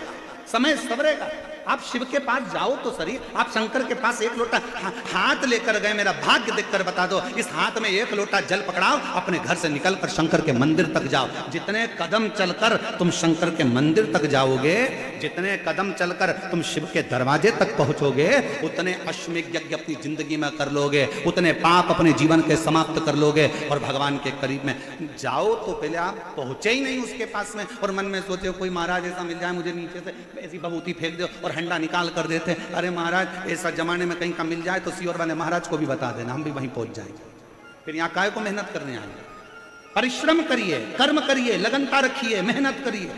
समय सवरेगा। आप शिव के पास जाओ तो सही, आप शंकर के पास एक लोटा हाथ लेकर गए, मेरा भाग्य देखकर बता दो। इस हाथ में एक लोटा जल पकड़ाओ, अपने घर से निकलकर शंकर के मंदिर तक जाओ। जितने कदम चलकर तुम शंकर के मंदिर तक जाओगे, जितने कदम चलकर तुम शिव के दरवाजे तक पहुंचोगे, उतने अश्वमेध यज्ञ अपनी जिंदगी में कर लोगे, उतने पाप अपने जीवन के समाप्त कर लोगे और भगवान के करीब में जाओ। तो पहले आप पहुंचे ही नहीं उसके पास में और मन में सोचे कोई महाराज ऐसा मिल जाए मुझे, नीचे से ऐसी बबूती फेंक दो और हंडा निकाल कर देते। अरे महाराज ऐसा जमाने में कहीं का मिल जाए तो सीओर वाले महाराज को भी बता देना, हम भी वहीं पहुंच जाएंगे। फिर यहाँ काय को मेहनत करने आए? परिश्रम करिए, कर्म करिए, लगनता रखिए, मेहनत करिए।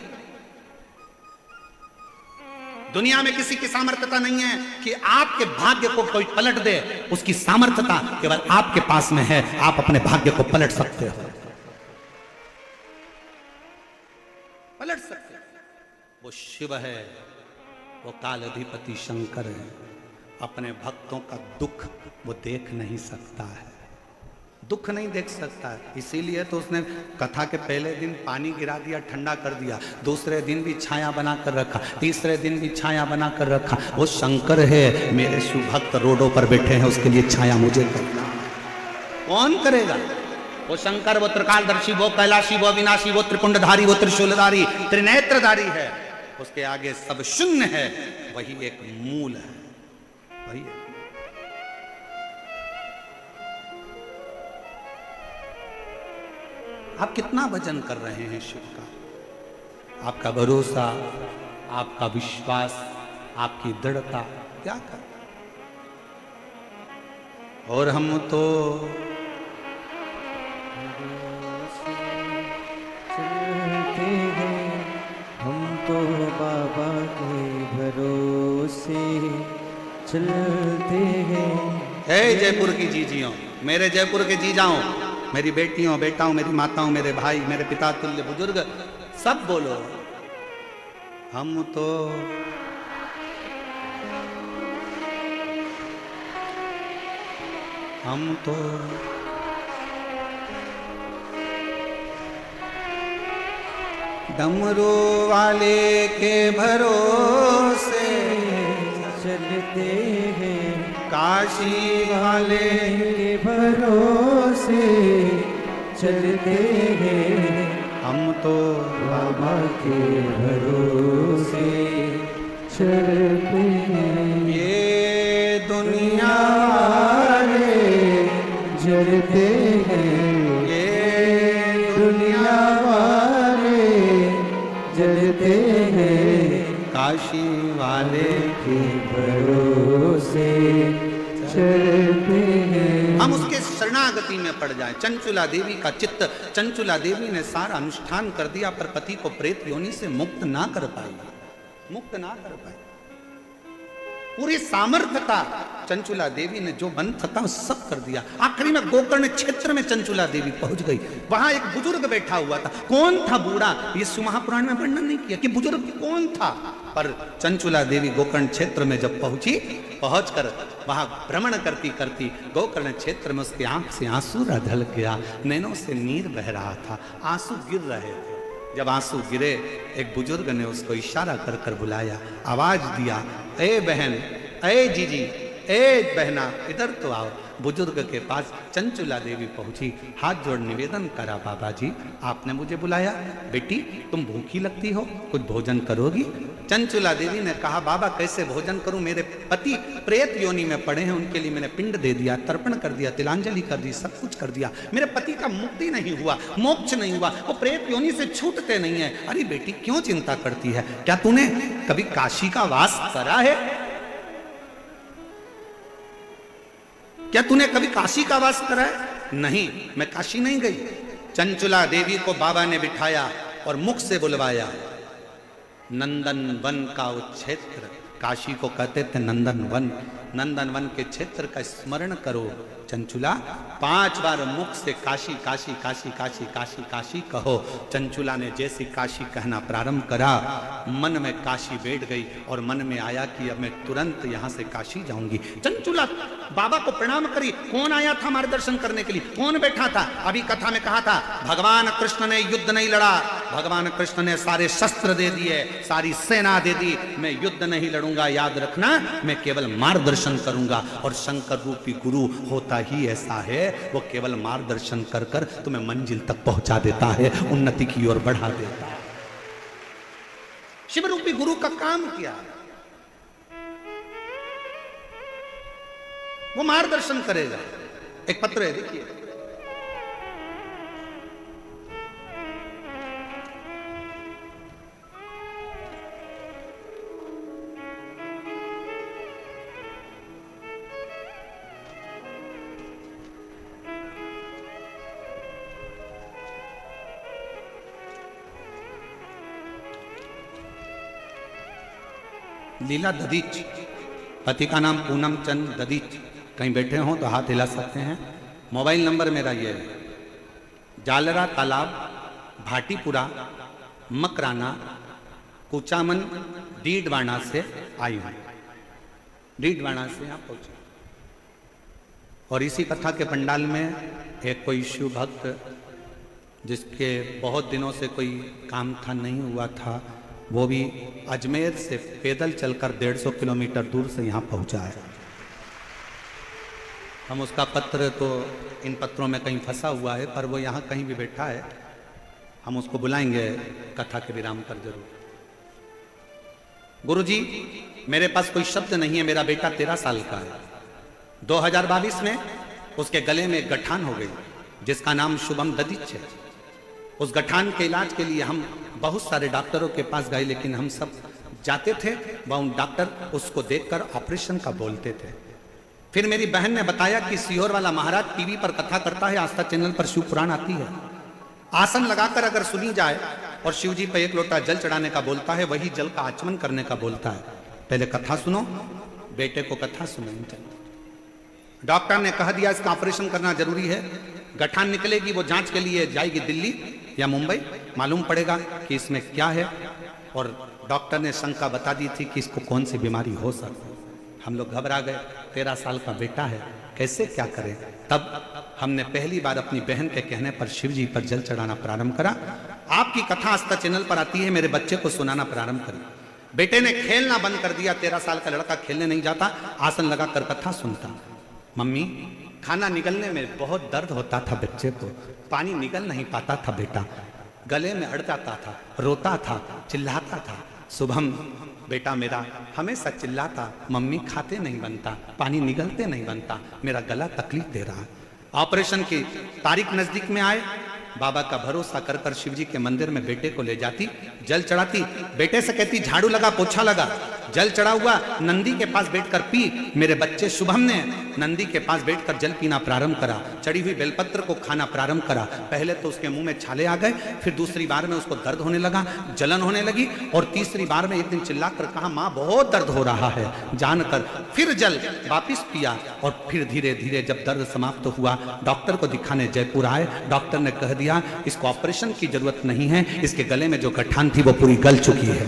दुनिया में किसी की सामर्थ्यता नहीं है कि आपके भाग्य को कोई पलट दे। उसकी सामर्थ्यता केवल आपके पास में है, आप अपने भाग्य को पलट सकते हो, पलट सकते हो। वो शिव है, वो काल अधिपति शंकर है। अपने भक्तों का दुख वो देख नहीं सकता है, दुख नहीं देख सकता है। इसीलिए तो उसने कथा के पहले दिन पानी गिरा दिया, ठंडा कर दिया, दूसरे दिन भी छाया बना कर रखा, तीसरे दिन भी छाया बना कर रखा। वो शंकर है। मेरे शिव भक्त रोडों पर बैठे हैं, उसके लिए छाया मुझे करना। कौन करेगा? वो शंकर, वो त्रिकालदर्शी, वो कैलाशी, वो अविनाशी, वो त्रिपुंडधारी, वो त्रिशूलधारी, त्रिनेत्रधारी है। उसके आगे सब शून्य है। वही एक मूल है, वही है। आप कितना भजन कर रहे हैं शिव का? आपका भरोसा, आपका विश्वास, आपकी दृढ़ता क्या कर? और हम तो चलते हैं, हम तो बाबा के भरोसे चलते हैं। हे जयपुर की जीजियों, मेरे जयपुर के जीजाओं, मेरी बेटियों, बेटाओं, मेरी माताओं, मेरे भाई, मेरे पिता तुल्य बुजुर्ग, सब बोलो, हम तो डमरू वाले के भरोसे चलते हैं, काशी वाले के भरोसे चलते हैं। हम तो बाबा के भरोसे चलते हैं। ये दुनिया वाले जलते हैं, ये दुनिया वाले जलते हैं। काशी वाले के भरोसे चलते हैं। हम उसके शरणागति में पड़ जाएं। चंचुला देवी का चित्त, चंचुला देवी ने सारा अनुष्ठान कर दिया पर पति को प्रेत योनि से मुक्त ना कर पाई, मुक्त ना कर पाई। पूरी सामर्थ्य था चंचुला देवी ने, जो मन था सब कर दिया। आखिरी में गोकर्ण क्षेत्र में चंचुला देवी पहुंच गई। वहां एक बुजुर्ग बैठा हुआ था। कौन था बूढ़ा? ये महापुराण में वर्णन नहीं किया कि बुजुर्ग कौन था, पर चंचुला देवी गोकर्ण क्षेत्र में जब पहुंची, पहुंचकर वहां भ्रमण करती करती गोकर्ण क्षेत्र में उसकी आंख से आंसू ढल गया, नैनों से नीर बह रहा था, आंसू गिर रहे थे। जब आंसू गिरे, एक बुजुर्ग ने उसको इशारा कर कर बुलाया, आवाज दिया, ए बहन, ए जीजी, ए बहना, इधर तो आओ। बुजुर्ग के पास चंचुला देवी पहुंची, हाथ जोड़ निवेदन करा, बाबा जी आपने मुझे बुलाया, बेटी तुम भूखी लगती हो, कुछ भोजन करोगी? चंचुला देवी ने कहा, बाबा कैसे भोजन करूं, मेरे पति प्रेत योनि में पड़े हैं, उनके लिए मैंने पिंड दे दिया, तर्पण कर दिया, तिलांजलि कर दी, सब कुछ कर दिया, मेरे पति का मुक्ति नहीं हुआ, मोक्ष नहीं हुआ, वो प्रेत योनि से छूटते नहीं है। अरे बेटी क्यों चिंता करती है? क्या तूने कभी काशी का वास करा है? क्या तूने कभी काशी का वास करा है? नहीं, मैं काशी नहीं गई। चंचुला देवी को बाबा ने बिठाया और मुख से बुलवाया, नंदन वन का वो क्षेत्र, काशी को कहते थे नंदन वन, नंदन वन के क्षेत्र का स्मरण करो। चंचुला 5 बार मुख से काशी काशी काशी काशी काशी काशी कहो। चंचुला ने जैसे काशी कहना प्रारंभ करा, मन में काशी बैठ गई और मन में आया कि अब मैं तुरंत यहाँ से काशी जाऊंगी। चंचुला बाबा को प्रणाम करी। कौन आया था मार्गदर्शन करने के लिए? कौन बैठा था? अभी कथा में कहा था, भगवान कृष्ण ने युद्ध नहीं लड़ा, भगवान कृष्ण ने सारे शस्त्र दे दिए, सारी सेना दे दी, मैं युद्ध नहीं लड़ूंगा, याद रखना, मैं केवल मार्गदर्शन करूंगा। और शंकर रूपी गुरु होता ही ऐसा है, वो केवल मार्गदर्शन कर कर तुम्हें मंजिल तक पहुंचा देता है, उन्नति की ओर बढ़ा देता है। शिव रूपी गुरु का काम क्या? वो मार्गदर्शन करेगा। एक पत्र है, देखिए, लीला ददीच, पति का नाम पूनम चंद ददीच। कहीं बैठे हों तो हाथ हिला सकते हैं। मोबाइल नंबर मेरा ये है, जालरा तालाब, भाटीपुरा, मकराना, कुचामन, डीडवाना से आई हूँ, डीडवाना से यहाँ पहुँचे। और इसी कथा के पंडाल में एक कोई शिव भक्त, जिसके बहुत दिनों से कोई काम था, नहीं हुआ था, वो भी अजमेर से पैदल चलकर 150 किलोमीटर दूर से यहाँ पहुँचा है। हम उसका पत्र तो इन पत्रों में कहीं फंसा हुआ है, पर वो यहाँ कहीं भी बैठा है, हम उसको बुलाएंगे कथा के विराम पर जरूर। गुरुजी, मेरे पास कोई शब्द नहीं है, मेरा बेटा 13 साल का है। 2022 में उसके गले में गठान हो गई, जिसका नाम शुभम ददीच है। उस गठान के इलाज के लिए हम बहुत सारे डॉक्टरों के पास गए, लेकिन हम सब जाते थे, वह डॉक्टर उसको देखकर ऑपरेशन का बोलते थे। फिर मेरी बहन ने बताया कि सीहोर वाला महाराज टीवी पर कथा करता है, आस्था चैनल पर शिव पुराण आती है, आसन लगाकर अगर सुनी जाए और शिव जी पर एक लोटा जल चढ़ाने का बोलता है, वही जल का आचमन करने का बोलता है। पहले कथा सुनो, बेटे को कथा सुनाई। डॉक्टर ने कह दिया इसका ऑपरेशन करना जरूरी है, गठान निकलेगी, वो जांच के लिए जाएगी दिल्ली या मुंबई, मालूम पड़ेगा कि इसमें क्या है। और डॉक्टर ने शंका बता दी थी कि इसको कौन सी बीमारी हो सकती है। हम लोग घबरा गए, 13 साल का बेटा है, कैसे क्या करें। तब हमने पहली बार अपनी बहन के कहने पर शिव जी पर जल चढ़ाना प्रारंभ करा। आपकी कथा आस्था चैनल पर आती है, मेरे बच्चे को सुनाना प्रारंभ करी। बेटे ने खेलना बंद कर दिया, 13 साल का लड़का खेलने नहीं जाता, आसन लगाकर कथा सुनता। मम्मी, खाना निगलने में बहुत दर्द होता था बच्चे को, पानी निगल नहीं पाता था बेटा, गले में अड़ जाता था, रोता था, चिल्लाता था। शुभम बेटा मेरा हमेशा चिल्लाता, मम्मी खाते नहीं बनता, पानी निगलते नहीं बनता, मेरा गला तकलीफ दे रहा है। ऑपरेशन की तारीख नजदीक में आए, बाबा का भरोसा कर कर शिव जी के मंदिर में बेटे को ले जाती, जल चढ़ाती, बेटे से कहती झाड़ू लगा, पोछा लगा। जल चढ़ा हुआ, नंदी के पास बैठकर पी। मेरे बच्चे शुभम ने नंदी के पास बैठकर जल पीना प्रारंभ करा, चढ़ी हुई बेलपत्र को खाना प्रारंभ करा। पहले तो उसके मुंह में छाले आ गए, फिर दूसरी बार में उसको दर्द होने लगा, जलन होने लगी, और तीसरी बार में एक दिन चिल्लाकर कहा माँ बहुत दर्द हो रहा है। जानकर फिर जल वापिस पिया, और फिर धीरे धीरे जब दर्द समाप्त हुआ, डॉक्टर को दिखाने जयपुर आए। डॉक्टर ने कह दिया इसको ऑपरेशन की जरूरत नहीं है, इसके गले में जो गठान थी वो पूरी गल चुकी है,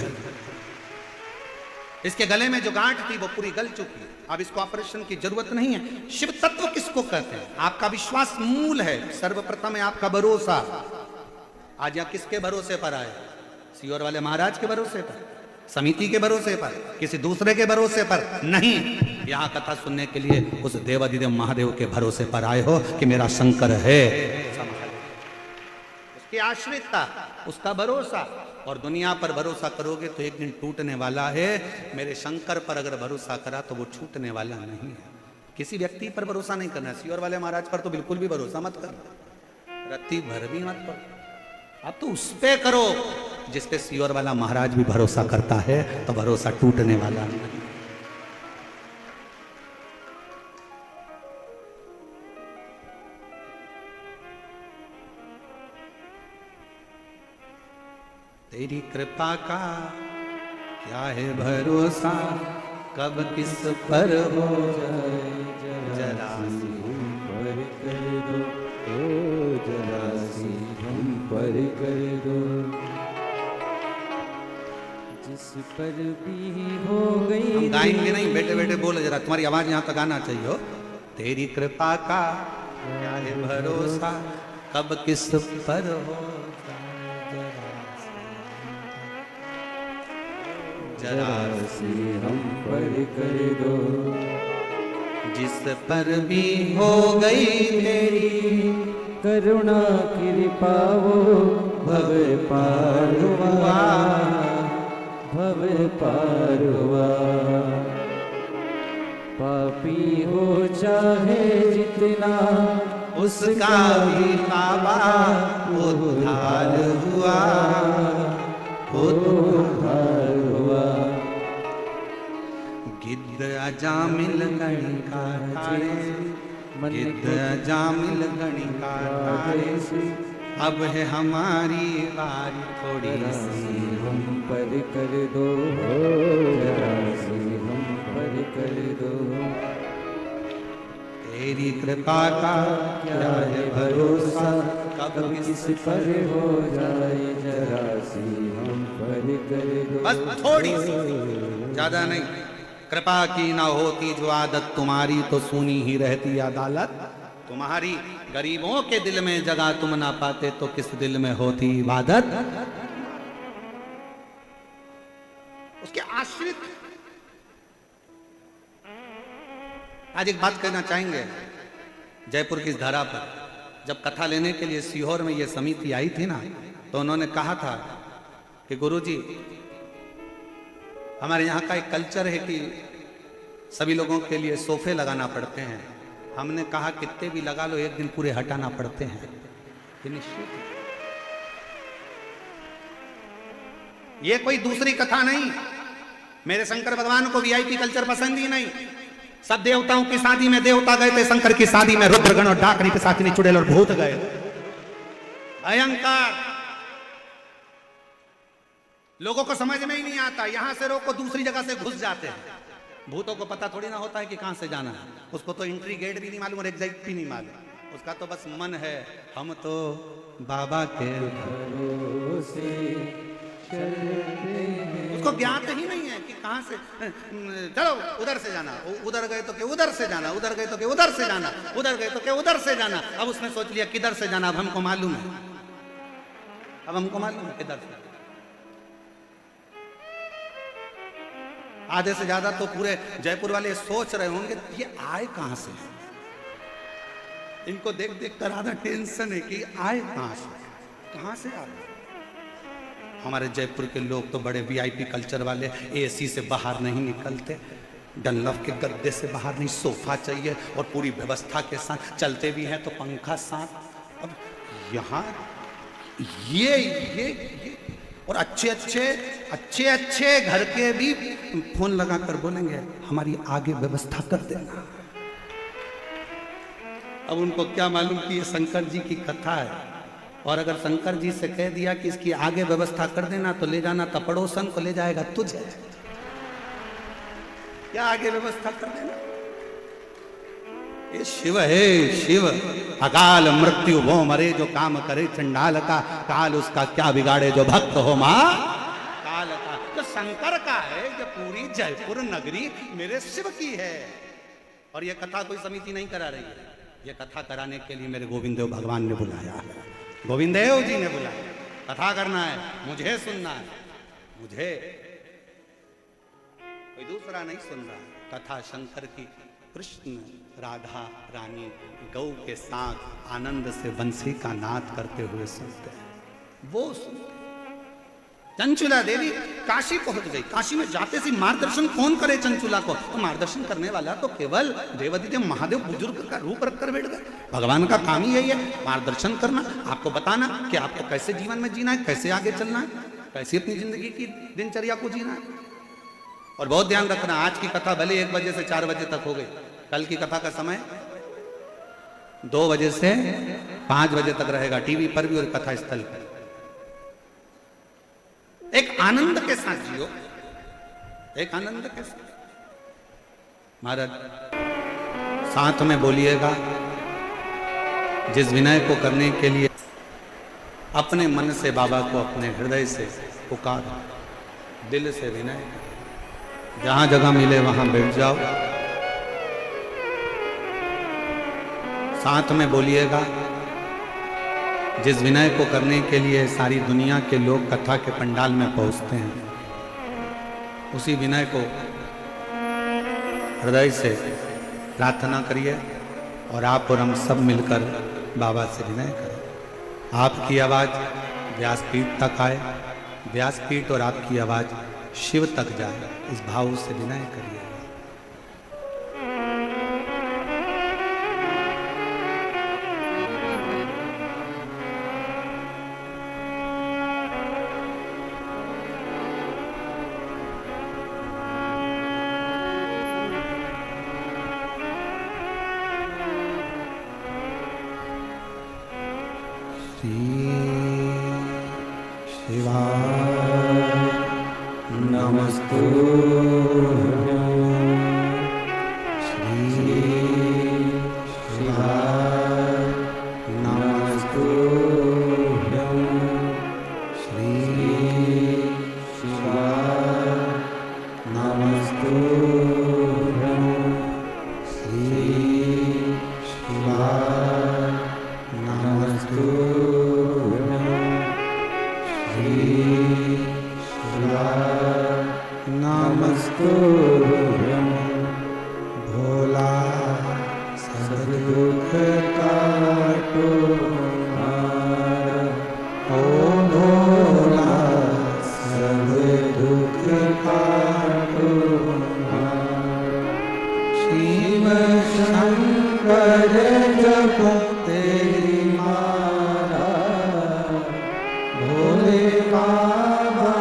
इसके गले में जो गांठ थी वो पूरी गल चुकी है, अब इसको ऑपरेशन की जरूरत नहीं है। शिव तत्व किसको कहते हैं? आपका विश्वास मूल है, सर्वप्रथम है आपका भरोसा। आज यहाँ किसके भरोसे पर आए? सीहोर वाले महाराज के भरोसे पर, समिति के भरोसे पर, किसी दूसरे के भरोसे पर नहीं। यहाँ कथा सुनने के लिए उस देवाधिदेव महादेव के भरोसे पर आए हो कि मेरा शंकर है, उसकी आश्रितता, उसका भरोसा। और दुनिया पर भरोसा करोगे तो एक दिन टूटने वाला है। मेरे शंकर पर अगर भरोसा करा तो वो छूटने वाला नहीं है। किसी व्यक्ति पर भरोसा नहीं करना। सीहोर वाले महाराज पर तो बिल्कुल भी भरोसा मत करो, रत्ती भर भी मत करो, आप तो उस पे करो जिस पे सीहोर वाला महाराज भी भरोसा करता है, तो भरोसा टूटने वाला नहीं। तेरी कृपा का क्या है भरोसा, कब किस पर हो जाए जरा सी पर कर दो, ओ जरा सी हम पर कर दो। जिस पर भी हो गई। हम गाएंगे नहीं, बैठे बैठे बोलो जरा, तुम्हारी आवाज यहाँ तक आना चाहिए हो। तेरी कृपा का क्या है भरोसा, कब किस पर हो जरा सी हम पर कर दो। जिस पर भी हो गई तेरी करुणा कृपा वो भव पार हुआ, भव पार हुआ। पापी हो चाहे जितना उसका भी बाबा उद्धार हुआ, उद्धार हुआ। गिद्ध अजामिल गणिकारे, गिद्ध अजामिल गणिकारे, अब है हमारी बारी थोड़ी सी हम पर कर दो, जरा सी हम पर कर दो। तेरी कृपा का क्या है भरोसा, कब किस पर हो जाए जरा सी हम पर कर दो। बस थोड़ी सी, ज्यादा नहीं। कृपा की ना होती जो आदत तुम्हारी, तो सुनी ही रहती अदालत तुम्हारी। गरीबों के दिल में जगह तुम ना पाते, तो किस दिल में होती इबादत। उसके आश्रित। आज एक बात कहना चाहेंगे, जयपुर की इस धारा पर जब कथा लेने के लिए सीहोर में ये समिति आई थी ना, तो उन्होंने कहा था कि गुरुजी हमारे यहाँ का एक कल्चर है कि सभी लोगों के लिए सोफे लगाना पड़ते हैं। हमने कहा कितने भी लगा लो, एक दिन पूरे हटाना पड़ते हैं। ये निश्चित है। ये कोई दूसरी कथा नहीं। मेरे शंकर भगवान को वीआईपी कल्चर पसंद ही नहीं। सब देवताओं की शादी में देवता गए थे, शंकर की शादी में रुद्रगण और डाकनी पिशाचिनी चुड़ैल और भूत गए। भयंकर, लोगों को समझ में ही नहीं आता। यहां से रोको, दूसरी जगह से घुस जाते हैं। भूतों को पता थोड़ी ना होता है कि कहां से जाना है। उसको तो एंट्री गेट भी नहीं मालूम और एग्जिट भी नहीं मालूम। उसका तो बस मन है, हम तो बाबा के भरोसे चलते हैं। उसको ज्ञात ही नहीं है कि कहां से, चलो उधर से जाना, उधर गए तो क्या उधर से जाना, उधर गए तो क्या उधर से जाना, उधर गए तो क्या उधर से जाना। अब उसने सोच लिया किधर से जाना, अब हमको मालूम है, अब हमको मालूम है किधर से। आधे से ज्यादा तो पूरे जयपुर वाले सोच रहे होंगे ये आए कहां से। इनको देख देख कर आधा टेंशन है कि आए कहां से आ गए। हमारे जयपुर के लोग तो बड़े वीआईपी कल्चर वाले, एसी से बाहर नहीं निकलते, डनलफ के गद्दे से बाहर नहीं, सोफा चाहिए और पूरी व्यवस्था के साथ चलते भी हैं तो पंखा साथ। अब यहाँ ये और अच्छे अच्छे घर के भी फोन लगाकर बोलेंगे हमारी आगे व्यवस्था कर देना। अब उनको क्या मालूम कि ये शंकर जी की कथा है। और अगर शंकर जी से कह दिया कि इसकी आगे व्यवस्था कर देना तो ले जाना तो पड़ोसन को ले जाएगा तुझे, क्या आगे व्यवस्था कर देना। ये शिव है शिव, अकाल मृत्यु वो मरे जो काम करे चंडाल का, काल उसका क्या बिगाड़े जो भक्त हो मां काल का। तो शंकर का है, ये पूरी जयपुर नगरी मेरे शिव की है। और ये कथा कोई समिति नहीं करा रही है, ये कथा कराने के लिए मेरे गोविंद देव भगवान ने बुलाया है, गोविंद देव जी ने बुलाया। कथा करना है, मुझे सुनना है, मुझे, कोई दूसरा नहीं सुन रहा। कथा शंकर की, कृष्ण राधा रानी गौ के साथ आनंद से बंसी का नाद करते हुए सुनते हैं, वो सुनते। चंचुला देवी काशी पहुंच गई। काशी में जाते से मार्गदर्शन कौन करे चंचुला को, तो मार्गदर्शन करने वाला तो केवल देवादिदेव महादेव बुजुर्ग का रूप रखकर बैठ गए। भगवान का काम ही यही है, मार्गदर्शन करना, आपको बताना कि आपको कैसे जीवन में जीना है, कैसे आगे चलना है, कैसे अपनी जिंदगी की दिनचर्या को जीना है। और बहुत ध्यान रखना, आज की कथा भले 1 बजे से 4 बजे तक हो गई, कल की कथा का समय 2 बजे से 5 बजे तक रहेगा, टीवी पर भी और कथा स्थल पर। एक आनंद के साथ जियो, एक आनंद के साथ। महाराज साथ में बोलिएगा, जिस विनय को करने के लिए अपने मन से बाबा को अपने हृदय से पुकार, दिल से विनय, जहां जगह मिले वहां बैठ जाओ। साथ में बोलिएगा, जिस विनय को करने के लिए सारी दुनिया के लोग कथा के पंडाल में पहुंचते हैं, उसी विनय को हृदय से प्रार्थना करिए और आप और हम सब मिलकर बाबा से विनय करें। आपकी आवाज़ व्यासपीठ तक आए, व्यासपीठ और आपकी आवाज़ शिव तक जाए, इस भाव से विनय करिए। भोले बाबा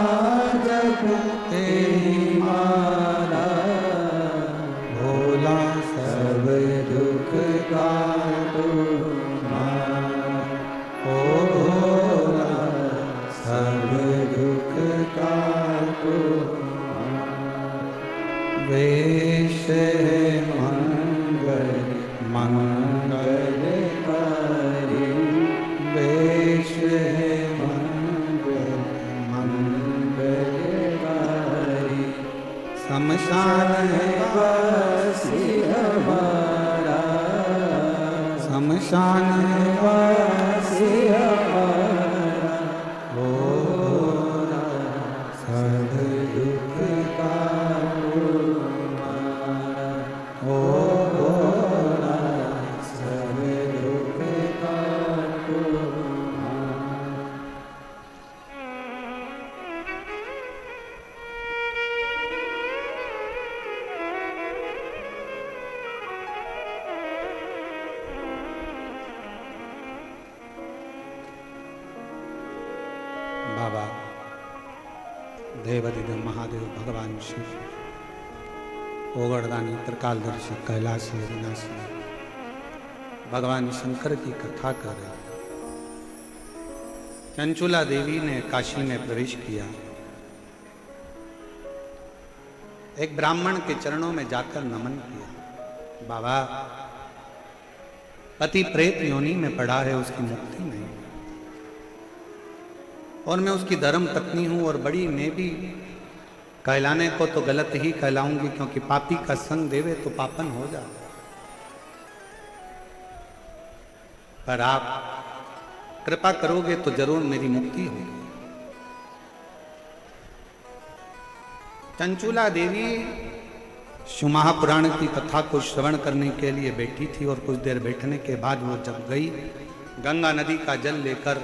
वेश है मंगल मंगलकारी, वेश है मंगल मंगलकारी। शमशान है वासी हमारा, शमशान है वासी हमारा, ओ सब दुख का तुम्हारा, ओ सब दुख का तुम्हारा। बाबा देवाधिदेव महादेव भगवान शिव ओगड़दानी त्रिकालदर्शी कैलाशी अविनाशी भगवान शंकर की कथा कर रहे। चंचुला देवी ने काशी में प्रवेश किया। एक ब्राह्मण के चरणों में जाकर नमन किया। बाबा, पति प्रेत योनि में पड़ा है, उसकी मुक्ति नहीं, और मैं उसकी धर्म पत्नी हूं, और बड़ी मैं भी कहलाने को तो गलत ही कहलाऊंगी, क्योंकि पापी का संग देवे तो पापन हो जाए। पर आप कृपा करोगे तो जरूर मेरी मुक्ति होगी। चंचुला देवी शिव महापुराण की कथा को श्रवण करने के लिए बैठी थी, और कुछ देर बैठने के बाद वो जब गई, गंगा नदी का जल लेकर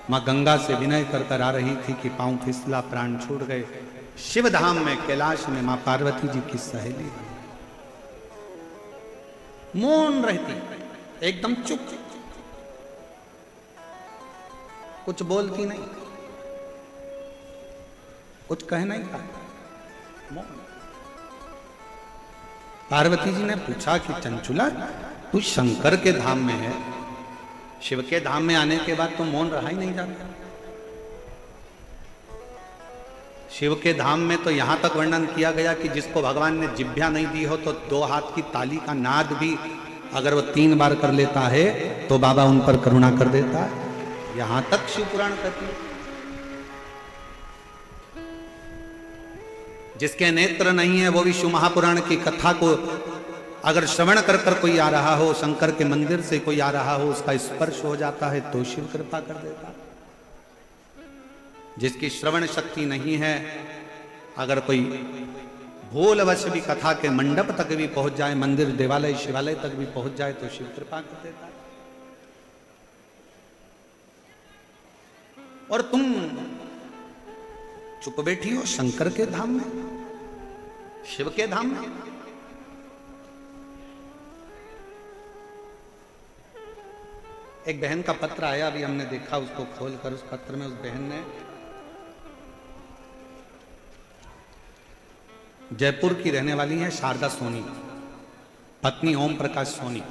माँ गंगा से विनय कर कर आ रही थी कि पांव फिसला, प्राण छूट गए। शिव धाम में कैलाश में माँ पार्वती जी की सहेली मौन रहती, एकदम चुप, कुछ बोलती नहीं, कुछ कह नहीं पाती, मौन। पार्वती जी ने पूछा कि चंचुला, तू शंकर के धाम में है, शिव के धाम में आने के बाद तो मौन रहा ही नहीं जाता। शिव के धाम में तो यहां तक वर्णन किया गया कि जिसको भगवान ने जिभ्या नहीं दी हो तो 2 हाथ की ताली का नाद भी अगर वो 3 बार कर लेता है तो बाबा उन पर करुणा कर देता है। यहां तक शिव पुराण कहती है। जिसके नेत्र नहीं है वो भी शिव महापुराण की कथा को अगर श्रवण कर कर कोई आ रहा हो, शंकर के मंदिर से कोई आ रहा हो, उसका स्पर्श हो जाता है तो शिव कृपा कर देता। जिसकी श्रवण शक्ति नहीं है, अगर कोई भूलवश भी कथा के मंडप तक भी पहुंच जाए, मंदिर देवालय शिवालय तक भी पहुंच जाए तो शिव कृपा कर देता। और तुम चुप बैठी हो शंकर के धाम में, शिव के धाम में। एक बहन का पत्र आया, अभी हमने देखा उसको खोलकर। उस पत्र में उस बहन ने जयपुर की रहने वाली है शारदा सोनी, पत्नी ओम प्रकाश सोनी,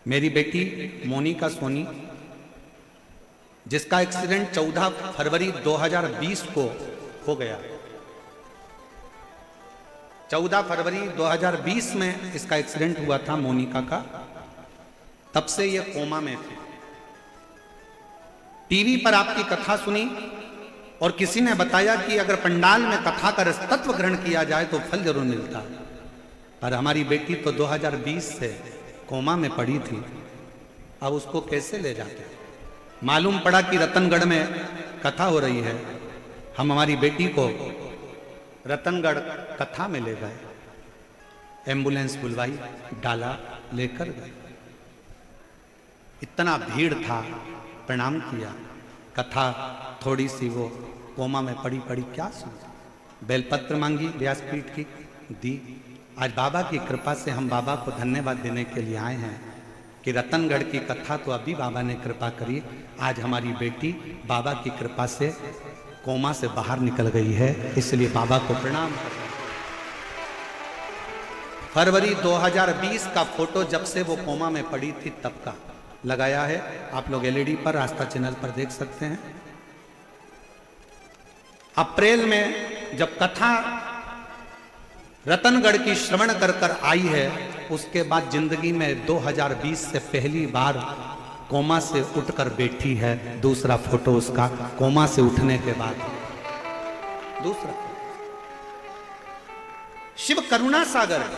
मेरी बेटी मोनिका सोनी, जिसका एक्सीडेंट 14 फरवरी 2020 को हो गया। 14 फरवरी 2020 में इसका एक्सीडेंट हुआ था मोनिका का। तब से ये कोमा में थे। टीवी पर आपकी कथा सुनी और किसी ने बताया कि अगर पंडाल में कथा का रसतत्व ग्रहण किया जाए तो फल जरूर मिलता है। पर हमारी बेटी तो 2020 से कोमा में पड़ी थी, अब उसको कैसे ले जाते। मालूम पड़ा कि रतनगढ़ में कथा हो रही है। हम हमारी बेटी को रतनगढ़ कथा में ले गए, एम्बुलेंस बुलवाई, डाला, लेकर गए। इतना भीड़ था, प्रणाम किया। कथा थोड़ी सी वो कोमा में पड़ी क्या सुन, बेलपत्र मांगी व्यासपीठ की, दी। आज बाबा की कृपा से हम बाबा को धन्यवाद देने के लिए आए हैं कि रतनगढ़ की कथा तो अभी बाबा ने कृपा करी। आज हमारी बेटी बाबा की कृपा से कोमा से बाहर निकल गई है, इसलिए बाबा को प्रणाम करते हैं। फरवरी 2020 का फोटो जब से वो कोमा में पड़ी थी तब का लगाया है, आप लोग एलईडी पर आस्था चैनल पर देख सकते हैं। अप्रैल में जब कथा रतनगढ़ की श्रवण कर कर आई है, उसके बाद जिंदगी में 2020 से पहली बार कोमा से उठकर बैठी है। दूसरा फोटो उसका कोमा से उठने के बाद। दूसरा, शिव करुणा सागर है,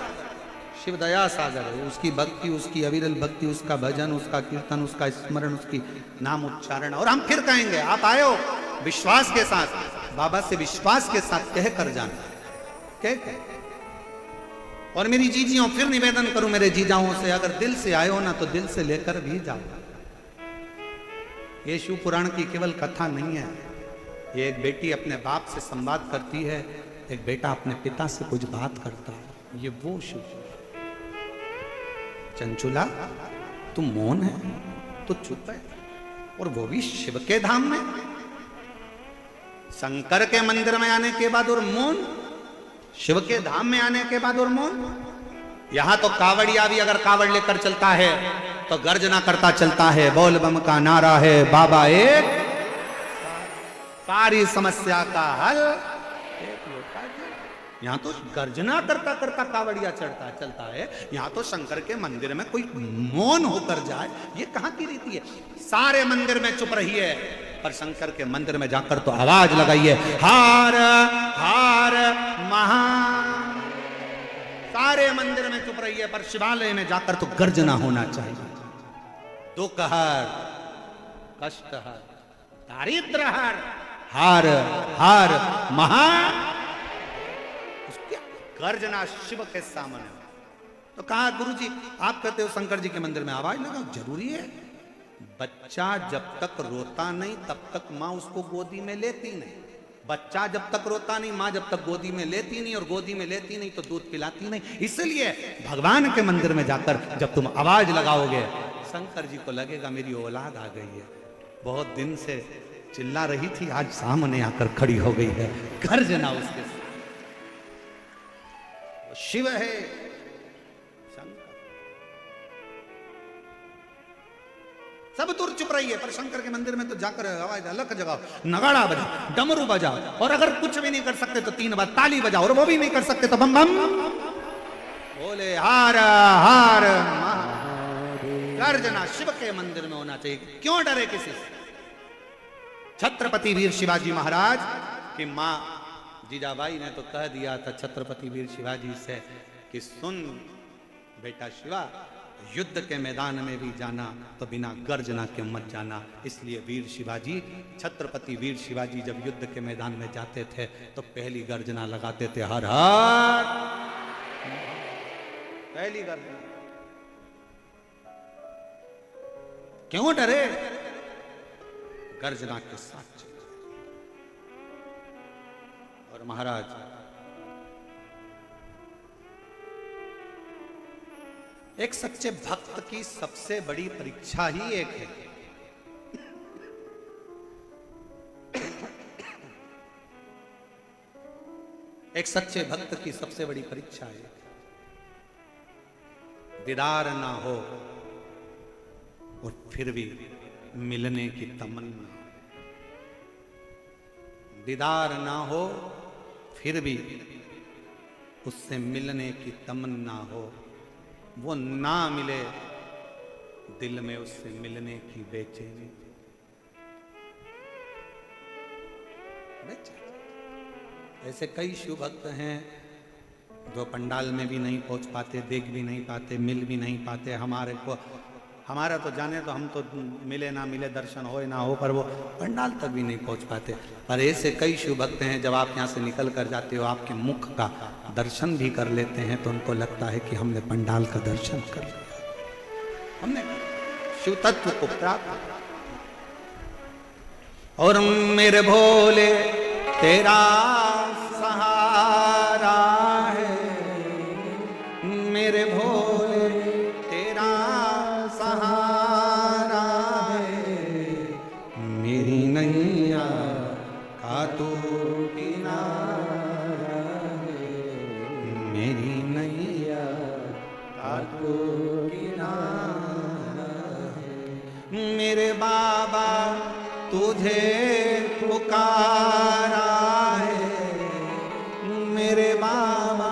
शिव दया सागर है। उसकी भक्ति, उसकी अविरल भक्ति, उसका भजन, उसका कीर्तन, उसका स्मरण, उसकी नाम उच्चारण। और हम फिर कहेंगे, आप आए हो विश्वास के साथ, बाबा से विश्वास के साथ कह कर जाना, कह। और मेरी जीजियों, फिर निवेदन करूं मेरे जीजाओं से, अगर दिल से आए हो ना तो दिल से लेकर भी जाओ। ये शिव पुराण की केवल कथा नहीं है। ये एक बेटी अपने बाप से संवाद करती है, एक बेटा अपने पिता से कुछ बात करता है। ये वो शिव। चंचुला, तू मौन है, तू चुप है, और वो भी शिव के धाम में। शंकर के मंदिर में आने के बाद और मौन, शिव के धाम में आने के बाद और मौन। यहां तो कावड़िया भी अगर कावड़ लेकर चलता है तो गर्जना करता चलता है, बोल बम का नारा है, बाबा एक, सारी समस्या का हल एक लोटा जल। यहां तो गर्जना करता करता कावड़िया चलता है। यहां तो शंकर के मंदिर में कोई मौन होकर जाए, ये कहां की रीति है? सारे मंदिर में चुप रही है, पर शंकर के मंदिर में जाकर तो आवाज लगाइए, हार हार महा। सारे मंदिर में चुप रही है, पर शिवालय में जाकर तो गर्जना होना चाहिए। दुख हर, कष्ट हर, दारिद्र हर, हार हार महा। उसकी गर्जना शिव के सामने। तो कहा, गुरुजी आप कहते हो शंकर जी के मंदिर में आवाज लगाओ, जरूरी है। बच्चा जब तक रोता नहीं तब तक माँ उसको गोदी में लेती नहीं। बच्चा जब तक रोता नहीं, माँ जब तक गोदी में लेती नहीं, और गोदी में लेती नहीं तो दूध पिलाती नहीं। इसलिए भगवान के मंदिर में जाकर जब तुम आवाज लगाओगे, शंकर जी को लगेगा मेरी औलाद आ गई है। बहुत दिन से चिल्ला रही थी, आज सामने आकर खड़ी हो गई है। गर्जना उसके साथ। शिव है शंकर। सब दूर चुप रही है, पर शंकर के मंदिर में तो जाकर आवाज अलग जगाओ, नगाड़ा बजाओ, डमरू बजाओ, और अगर कुछ भी नहीं कर सकते तो 3 बार ताली बजाओ, और वो भी नहीं कर सकते तो बम बम बोले, हार हार गर्जना शिव के मंदिर में होना चाहिए। क्यों डरे किसी से? छत्रपति वीर शिवाजी महाराज की मां जीजाबाई ने तो कह दिया था छत्रपति वीर शिवाजी से कि सुन बेटा शिवा, युद्ध के मैदान में भी जाना तो बिना गर्जना के मत जाना। इसलिए वीर शिवाजी, छत्रपति वीर शिवाजी जब युद्ध के मैदान में जाते थे तो पहली गर्जना लगाते थे, हर हर। पहली गर्जना। क्यों डरे? गर्जना के साथ। और महाराज, एक सच्चे भक्त की सबसे बड़ी परीक्षा ही एक है। एक सच्चे भक्त की सबसे बड़ी परीक्षा है, दीदार ना हो और फिर भी मिलने की तमन्ना। दीदार ना हो फिर भी उससे मिलने की तमन्ना हो। वो ना मिले, दिल में उससे मिलने की बेचैनी। ऐसे कई शिव भक्त हैं जो पंडाल में भी नहीं पहुंच पाते, देख भी नहीं पाते, मिल भी नहीं पाते। हमारा तो जाने तो हम तो मिले ना मिले, दर्शन हो ना हो, पर वो पंडाल तक भी नहीं पहुंच पाते। पर ऐसे कई शिव भक्त हैं, जब आप यहाँ से निकल कर जाते हो, आपके मुख का दर्शन भी कर लेते हैं तो उनको लगता है कि हमने पंडाल का दर्शन कर लिया, हमने शिव तत्व को प्राप्त। और मेरे भोले तेरा सहारा है, मेरे भोले तेरा सहारा है, मेरी नैया का तू किनारा है, मेरी नैया का तू किनारा है। मेरे बाबा तुझे पुकारा है, मेरे बाबा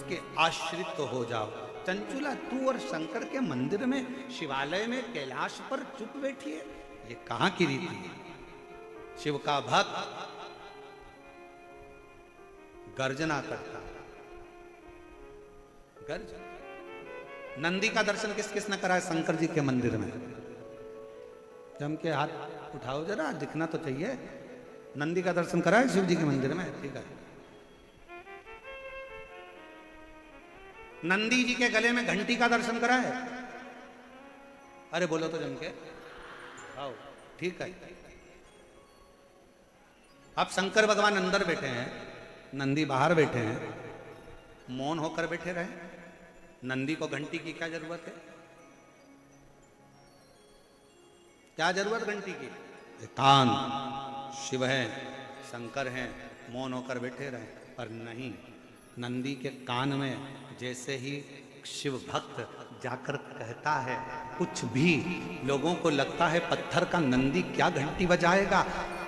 उसके आश्रित हो जाओ। चंचुला तू और शंकर के मंदिर में, शिवालय में, कैलाश पर चुप बैठी है, ये कहां की रीति है? शिव का भक्त गर्जना करता है, गर्जना। नंदी का दर्शन किस किस ने करा है शंकर जी के मंदिर में? जम के हाथ उठाओ जरा, दिखना तो चाहिए। नंदी का दर्शन करा है शिव जी के मंदिर में? ठीक है। नंदी जी के गले में घंटी का दर्शन करा है? अरे बोलो तो जम के, आओ। ठीक है। अब शंकर भगवान अंदर बैठे हैं, नंदी बाहर बैठे हैं, मौन होकर बैठे रहे। नंदी को घंटी की क्या जरूरत है? क्या जरूरत घंटी की? कान, शिव है, शंकर हैं, मौन होकर बैठे रहे। पर नहीं, नंदी के कान में जैसे ही शिव भक्त जाकर कहता है कुछ भी, लोगों को लगता है पत्थर का नंदी क्या घंटी बजाएगा,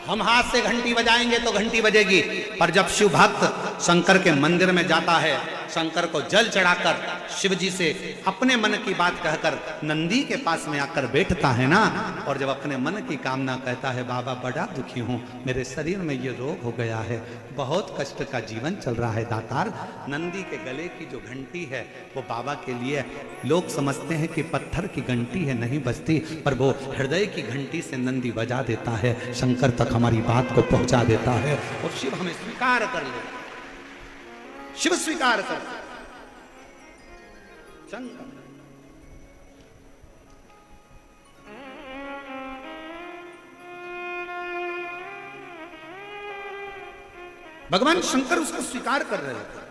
हम हाथ से घंटी बजाएंगे तो घंटी बजेगी। पर जब शिव भक्त शंकर के मंदिर में जाता है, शंकर को जल चढ़ाकर शिव जी से अपने मन की बात कहकर नंदी के पास में आकर बैठता है ना, और जब अपने मन की कामना कहता है, बाबा बड़ा दुखी हूं, मेरे शरीर में ये रोग हो गया है, बहुत कष्ट का जीवन चल रहा है दातार, नंदी के गले की जो घंटी है वो बाबा के लिए, लोग समझते हैं कि पत्थर की घंटी है, नहीं बजती, पर वो हृदय की घंटी से नंदी बजा देता है, शंकर तक हमारी बात को पहुंचा देता है, और शिव हमें स्वीकार कर ले, शिव स्वीकार कर शंकर। भगवान शंकर उसको स्वीकार कर रहे थे।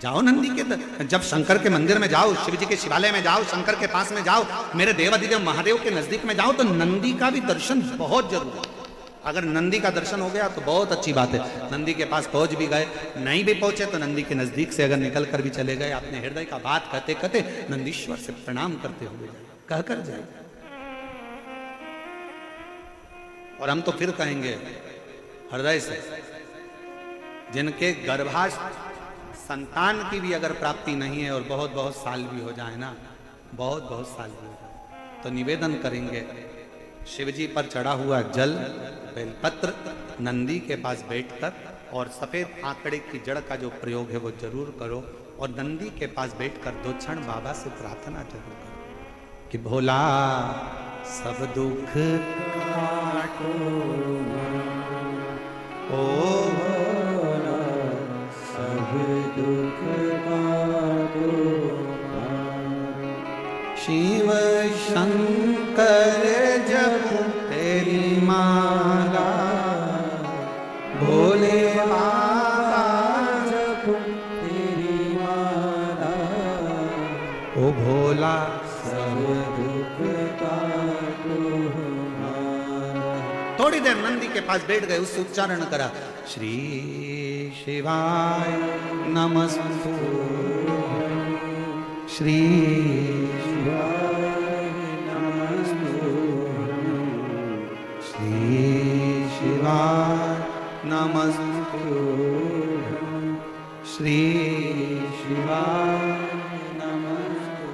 जाओ नंदी के, जब शंकर के मंदिर में जाओ, शिव जी के शिवालय में जाओ, शंकर के पास में जाओ, मेरे देवाधिदेव महादेव के नजदीक में जाओ, तो नंदी का भी दर्शन बहुत जरूरी है। अगर नंदी का दर्शन हो गया तो बहुत अच्छी बात है। नंदी के पास पहुंच भी गए, नहीं भी पहुंचे तो नंदी के नजदीक से अगर निकल कर भी चले गए, अपने हृदय का बात कहते कहते नंदीश्वर से प्रणाम करते हुए कहकर जाए। और हम तो फिर कहेंगे हृदय से, जिनके गर्भाश संतान की भी अगर प्राप्ति नहीं है और बहुत बहुत साल भी हो जाए ना, बहुत बहुत साल भी हो जाए, तो निवेदन करेंगे शिव जी पर चढ़ा हुआ जल, बेलपत्र, नंदी के पास बैठकर, और सफेद आंकड़े की जड़ का जो प्रयोग है वो जरूर करो, और नंदी के पास बैठकर 2 क्षण बाबा से प्रार्थना जरूर करो कि भोला सब दुख काटो, ओ भोला सब दुख काटो, शिव शंकर जब तेरी माला, भोले बाबा जब तेरी माला, ओ भोला सब दुख काटो हमारा। थोड़ी देर नंदी के पास बैठ गए, उससे उच्चारण करा, श्री शिवाय नमस्तु, श्री नमस्तु, श्री शिवाय नमस्तु, श्री शिवाय नमस्तु,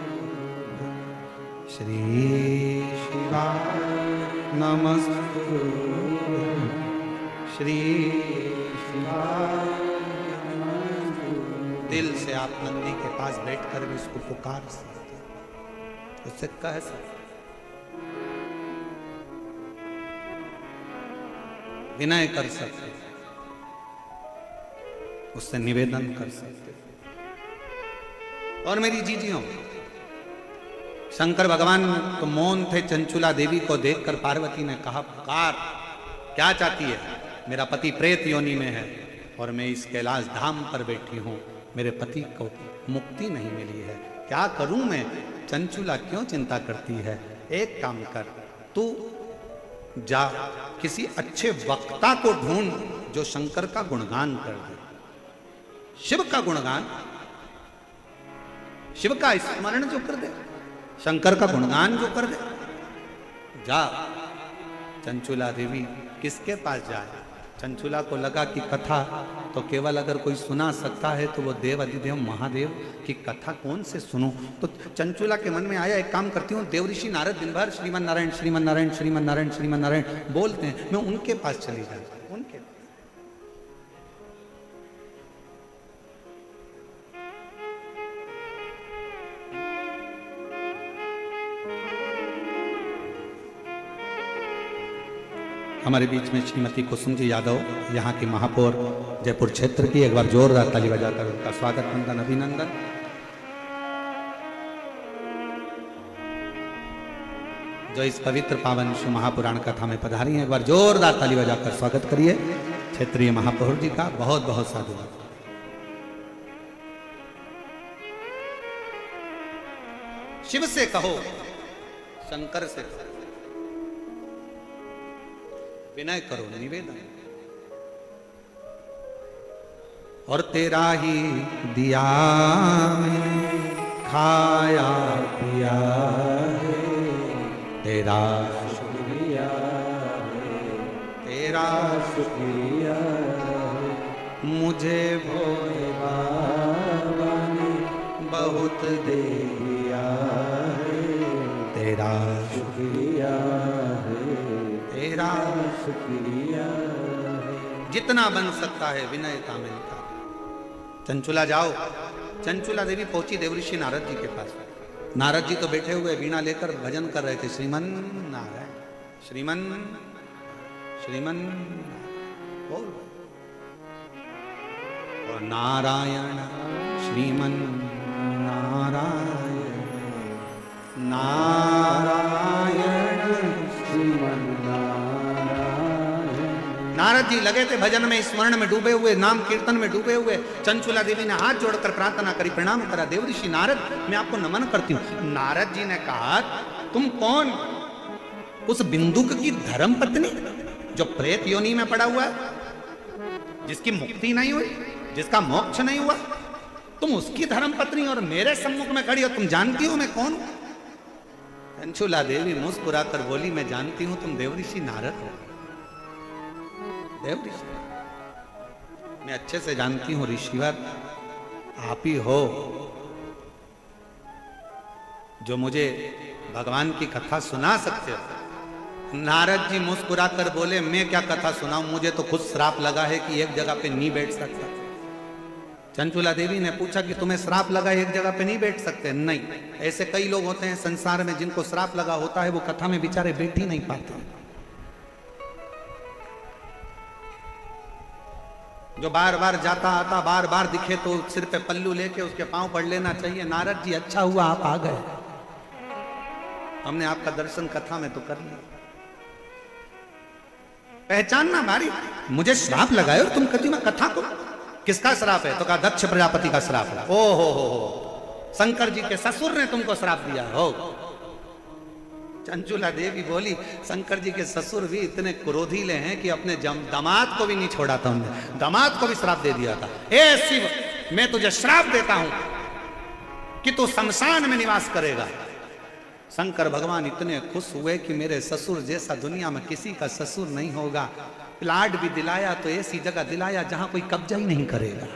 श्री शिवाय नमस्तु। दिल से आप नंदी के पास बैठकर भी उसको पुकार सकते, उससे कह सकते, विनय कर सकते, उससे निवेदन कर सकते। और मेरी जीजियों, शंकर भगवान तो मौन थे, चंचुला देवी को देखकर पार्वती ने कहा, पुकार, क्या चाहती है? मेरा पति प्रेत योनि में है और मैं इस कैलाश धाम पर बैठी हूं, मेरे पति को मुक्ति नहीं मिली है, क्या करूं मैं? चंचुला क्यों चिंता करती है? एक काम कर, तू जा किसी अच्छे वक्ता को ढूंढ जो शंकर का गुणगान कर दे, शिव का गुणगान, शिव का स्मरण जो कर दे, शंकर का गुणगान जो कर दे। जा चंचुला देवी किसके पास जाए? चंचुला को लगा कि कथा तो केवल अगर कोई सुना सकता है तो वो देव अधिदेव महादेव की कथा कौन से सुनूं। तो चंचुला के मन में आया, एक काम करती हूँ, देव ऋषि नारद दिन भर श्रीमन नारायण श्रीमन नारायण श्रीमन नारायण श्रीमन नारायण बोलते हैं, मैं उनके पास चली जाती हूँ। उनके हमारे बीच में श्रीमती कुसुम जी यादव, यहाँ की महापौर जयपुर क्षेत्र की, एक बार जोरदार ताली बजाकर उनका स्वागत वंदन अभिनंदन। जो इस पवित्र पावन शिव महापुराण कथा में पधारी हैं, एक बार जोरदार ताली बजाकर स्वागत करिए क्षेत्रीय महापौर जी का। बहुत बहुत साधुवाद। शिव से कहो, शंकर से कहो, विनय करो, निवेदन, और तेरा ही दिया मैंने खाया पिया है, तेरा शुक्रिया है, तेरा शुक्रिया है, मुझे भोले बाबा ने बहुत दे दिया है, तेरा शुक्रिया है, तेरा शुक्रिया है। जितना बन सकता है विनयता में निकाल। चंचुला जाओ। चंचुला देवी पहुंची देवऋषि नारद जी के पास। नारद जी तो बैठे हुए वीणा लेकर भजन कर रहे थे, श्रीमन नारायण श्रीमन श्रीमन बोल, और नारायण श्रीमन नारायण नारायण श्रीमन नारद जी लगे थे भजन में, स्मरण में डूबे हुए, नाम कीर्तन में डूबे हुए। चंचुला देवी ने हाथ जोड़कर प्रार्थना करी, प्रणाम करा, देवऋषि नारद मैं आपको नमन करती हूँ। नारद जी ने कहा, तुम कौन? उस बिंदुक की धर्म पत्नी जो प्रेत योनि में पड़ा हुआ है, जिसकी मुक्ति नहीं हुई, जिसका मोक्ष नहीं हुआ, तुम उसकी धर्म पत्नी और मेरे सम्मुख में खड़ी हो, तुम जानती हो मैं कौन हूं? चंचुला देवी मुस्कुराकर बोली, मैं जानती हूं तुम देवऋषि नारद हो। देवऋषि मैं अच्छे से जानती हूं, ऋषिवर आप ही हो जो मुझे भगवान की कथा सुना सकते हो। नारद जी मुस्कुराकर बोले, मैं क्या कथा सुनाऊं, मुझे तो खुद श्राप लगा है कि एक जगह पे नहीं बैठ सकता। चंचुला देवी ने पूछा कि तुम्हें श्राप लगा है, एक जगह पे नहीं बैठ सकते? नहीं, ऐसे कई लोग होते हैं संसार में जिनको श्राप लगा होता है, वो कथा में बेचारे बैठ ही नहीं पाते। जो बार बार जाता आता बार बार दिखे तो सिर पे पल्लू लेके उसके पांव पड़ लेना चाहिए। नारद जी अच्छा हुआ आप आ गए, हमने आपका दर्शन कथा में तो कर लिया। पहचानना भारी, मुझे श्राप लगाए और तुम कहती मैं कथा को, किसका श्राप है? तो कहा दक्ष प्रजापति का श्राप है। ओ हो, शंकर जी के ससुर ने तुमको श्राप दिया हो। चंचुला देवी बोली, शंकर जी के ससुर भी इतने क्रोधीले हैं कि अपने दामाद को भी नहीं छोड़ा था, उन्होंने दामाद को भी श्राप दे दिया था। ए शिव, मैं तुझे श्राप देता हूं कि तू शमशान में निवास करेगा। शंकर भगवान इतने खुश हुए कि मेरे ससुर जैसा दुनिया में किसी का ससुर नहीं होगा। प्लाट भी दिलाया तो ऐसी जगह दिलाया जहां कोई कब्जा ही नहीं करेगा।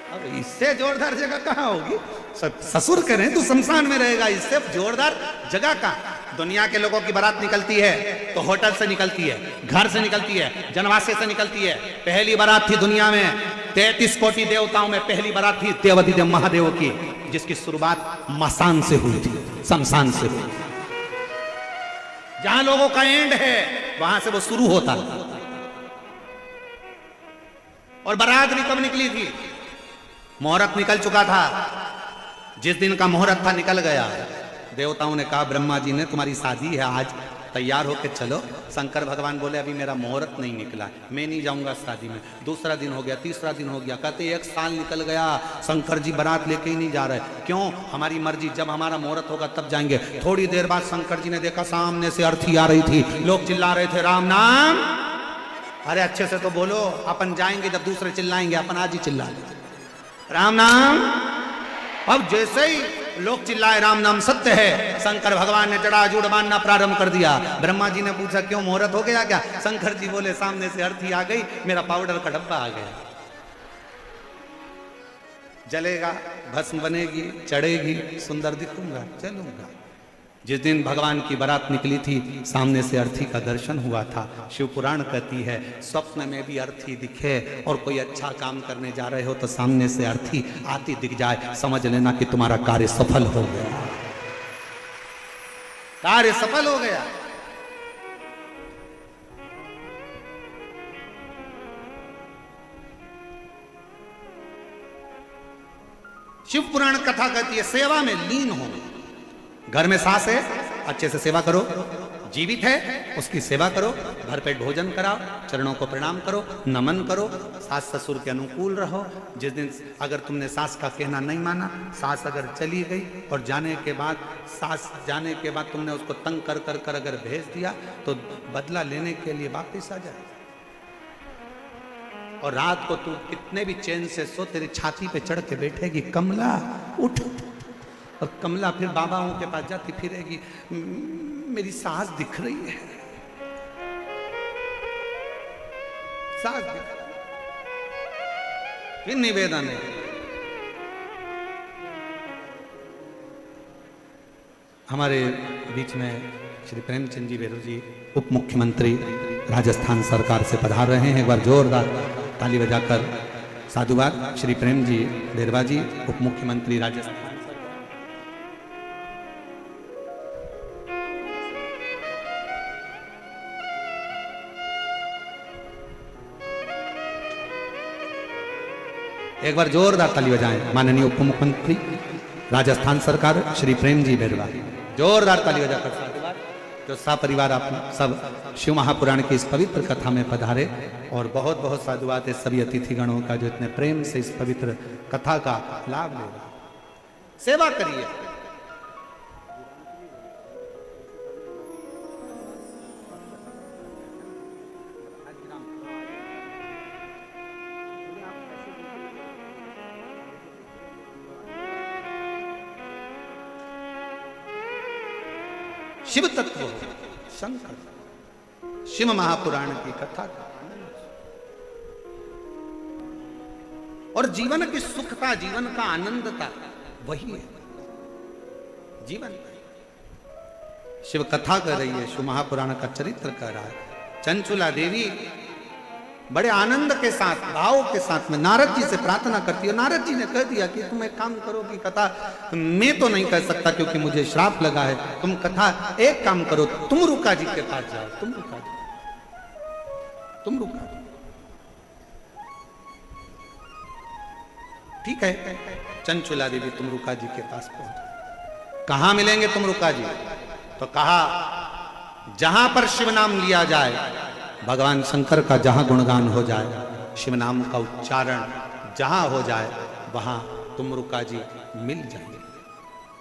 अब इससे जोरदार जगह कहां होगी? ससुर कह रहे हैं तू शमशान में रहेगा, इससे जोरदार जगह कहां? दुनिया के लोगों की बारात निकलती है तो होटल से निकलती है, घर से निकलती है, जनवासे से निकलती है। पहली बारात थी दुनिया में 33 कोटि देवताओं में पहली बारात थी देवाधिदेव महादेव की, जिसकी शुरुआत मसान से हुई थी, शमशान से हुई। जहां लोगों का एंड है वहां से वो शुरू होता है। और बारात भी कब निकली थी? मुहूर्त निकल चुका था, जिस दिन का मुहूर्त था निकल गया। देवताओं ने कहा ब्रह्मा जी ने तुम्हारी शादी है आज, तैयार होके चलो। शंकर भगवान बोले अभी मेरा मुहूर्त नहीं निकला, मैं नहीं जाऊंगा शादी में। दूसरा दिन हो गया, तीसरा दिन हो गया, कहते 1 साल निकल गया, शंकर जी बारात लेके ही नहीं जा रहे। क्यों? हमारी मर्जी, जब हमारा मुहूर्त होगा तब जाएंगे। थोड़ी देर बाद शंकर जी ने देखा सामने से अर्थी आ रही थी, लोग चिल्ला रहे थे राम नाम। अरे अच्छे से तो बोलो, अपन जाएंगे जब दूसरे चिल्लाएंगे, अपन आज ही चिल्ला लेते राम नाम। अब जैसे ही लोग चिल्लाए राम नाम सत्य है। शंकर भगवान ने जटाजूट बांधना प्रारंभ कर दिया। ब्रह्मा जी ने पूछा क्यों मुहूर्त हो गया क्या? शंकर जी बोले सामने से अर्थी आ गई, मेरा पाउडर का डब्बा आ गया। जलेगा, भस्म बनेगी, चढ़ेगी, सुंदर दिखूंगा, चलूंगा। जिस दिन भगवान की बारात निकली थी, सामने से अर्थी का दर्शन हुआ था। शिव पुराण कहती है स्वप्न में भी अर्थी दिखे और कोई अच्छा काम करने जा रहे हो तो सामने से अर्थी आती दिख जाए, समझ लेना कि तुम्हारा कार्य सफल हो गया, कार्य सफल हो गया। शिव पुराण कथा कहती है सेवा में लीन हो। घर में सास है, अच्छे से सेवा करो। जीवित है, उसकी सेवा करो। भरपेट भोजन कराओ, चरणों को प्रणाम करो, नमन करो। सास ससुर के अनुकूल रहो। जिस दिन अगर तुमने सास का कहना नहीं माना, सास अगर चली गई और जाने के बाद तुमने उसको तंग कर कर कर अगर भेज दिया तो बदला लेने के लिए वापिस आ जाए। और रात को तू कितने भी चैन से सो, तेरी छाती पे चढ़ के बैठेगी कमला उठ, और कमला फिर बाबाओं के पास जाती फिरेगी, मेरी सास दिख रही है, सास दिख रही। फिर निवेदन है, हमारे बीच में श्री प्रेमचंद जी बेरू जी उप मुख्यमंत्री राजस्थान सरकार से पधार रहे हैं। एक बार जोरदार ताली बजाकर साधुवाद। श्री प्रेम जी बेरवा जी उप मुख्यमंत्री राजस्थान। एक बार जोरदार ताली बजाएं माननीय उप मुख्यमंत्री राजस्थान सरकार श्री प्रेम जी बेरवा। जोरदार ताली बजाकर साधुवाद। जो सपरिवार आप सब शिव महापुराण की इस पवित्र कथा में पधारे, और बहुत बहुत साधुवाद है सभी अतिथि गणों का जो इतने प्रेम से इस पवित्र कथा का लाभ ले रहे। सेवा करिए। शिव तत्व हो, शंकर, शिव महापुराण की कथा का और जीवन की सुखता, जीवन का आनंदता वही है जीवन। शिव कथा कर रही है, शिव महापुराण का चरित्र कर रहा है। चंचुला देवी बड़े आनंद के साथ, भाव के साथ में नारद जी से प्रार्थना करती है। नारद जी ने कह दिया कि तुम एक काम करो कि कथा मैं तो नहीं कर सकता क्योंकि मुझे श्राप लगा है, तुम कथा एक काम करो, तुम रुका जी के पास जाओ, तुम रुका जी, तुम रुका। ठीक है, चंचुला देवी तुम रुका जी के पास पहुंच। कहां मिलेंगे तुम रुका जी? तो कहा जहां पर शिव नाम लिया जाए, भगवान शंकर का जहां गुणगान हो जाए, शिव नाम का उच्चारण जहां हो जाए, वहां तुम रुका जी मिल जाएंगे।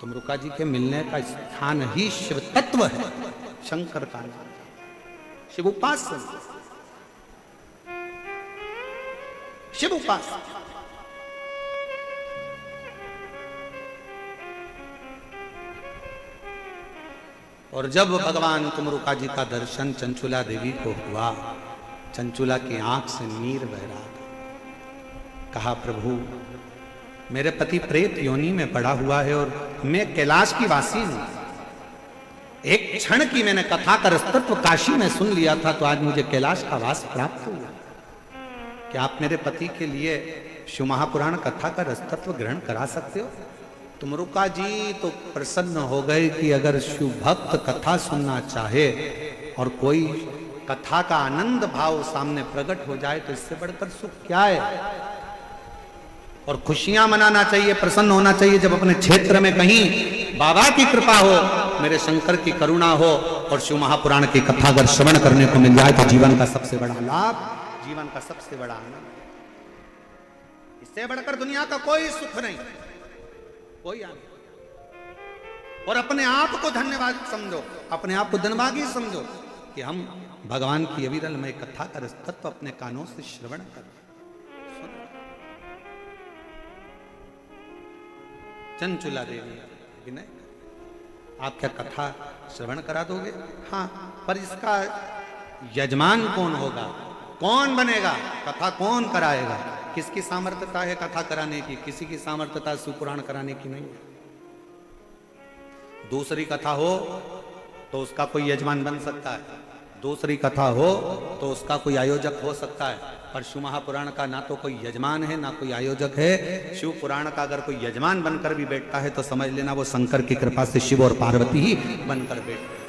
तुम रुका जी के मिलने का स्थान ही शिव तत्व है, शंकर का नाम, शिव उपास्य, शिव उपास्य। और जब भगवान तुमरुका जी का दर्शन चंचुला देवी को हुआ, चंचुला की आंख से नीर बह रहा था। कहा प्रभु मेरे पति प्रेत योनि में पड़ा हुआ है और मैं कैलाश की वासी हूं। एक क्षण की मैंने कथा का रसतत्व काशी में सुन लिया था तो आज मुझे कैलाश का वास प्राप्त हुआ। क्या आप मेरे पति के लिए शिव महापुराण कथा का रसतत्व ग्रहण करा सकते हो? तुमरुका जी तो प्रसन्न हो गए कि अगर शिव भक्त कथा सुनना चाहे और कोई कथा का आनंद भाव सामने प्रकट हो जाए तो इससे बढ़कर सुख क्या है। और खुशियां मनाना चाहिए, प्रसन्न होना चाहिए जब अपने क्षेत्र में कहीं बाबा की कृपा हो, मेरे शंकर की करुणा हो और शिव महापुराण की कथा अगर श्रवण करने को मिल जाए तो जीवन का सबसे बड़ा लाभ, जीवन का सबसे बड़ा आनंद। इससे बढ़कर दुनिया का कोई सुख नहीं, कोई आनंद। और अपने आप को धन्यवाद समझो, अपने आप को धनभागी समझो कि हम भगवान की अविरलमय कथा का रसतत्व अपने कानों से श्रवण कर। चंचुला देवी कि नहीं, आप क्या कथा श्रवण करा दोगे? हाँ, पर इसका यजमान कौन होगा, कौन बनेगा, कथा कौन कराएगा? किसकी सामर्थ्यता है कथा कराने की? किसी की सामर्थ्यता शिवपुराण कराने की नहीं है। दूसरी कथा हो तो उसका कोई यजमान बन सकता है, दूसरी कथा हो तो उसका कोई आयोजक हो सकता है, पर शिव महापुराण का ना तो कोई यजमान है ना कोई आयोजक है। शिव पुराण का अगर कोई यजमान बनकर भी बैठता है तो समझ लेना वो शंकर की कृपा से शिव और पार्वती ही बनकर बैठते हैं।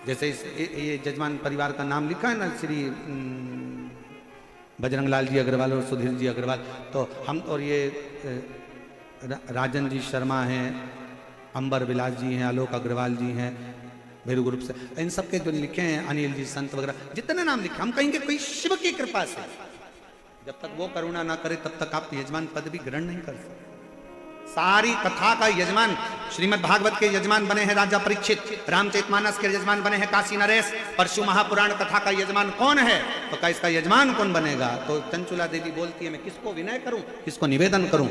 जैसे ये जजमान परिवार का नाम लिखा है ना, श्री बजरंग लाल जी अग्रवाल और सुधीर जी अग्रवाल, तो हम और ये राजन जी शर्मा हैं, अंबर विलास जी हैं, आलोक अग्रवाल जी हैं मेरू ग्रुप से, इन सब के जो लिखे हैं, अनिल जी संत वगैरह जितने नाम लिखे, हम कहेंगे कोई शिव की कृपा से, जब तक वो करुणा ना करे तब तक आप यजमान पद भी ग्रहण नहीं कर सकते। सारी कथा का यजमान श्रीमद् भागवत के यजमान बने हैं राजा परीक्षित, रामचरितमानस के यजमान बने हैं काशी नरेश, पर शिव महापुराण कथा का यजमान कौन है? तो क्या इसका यजमान कौन बनेगा? तो चंचुला देवी बोलती है मैं किसको विनय करूं, किसको निवेदन करूं?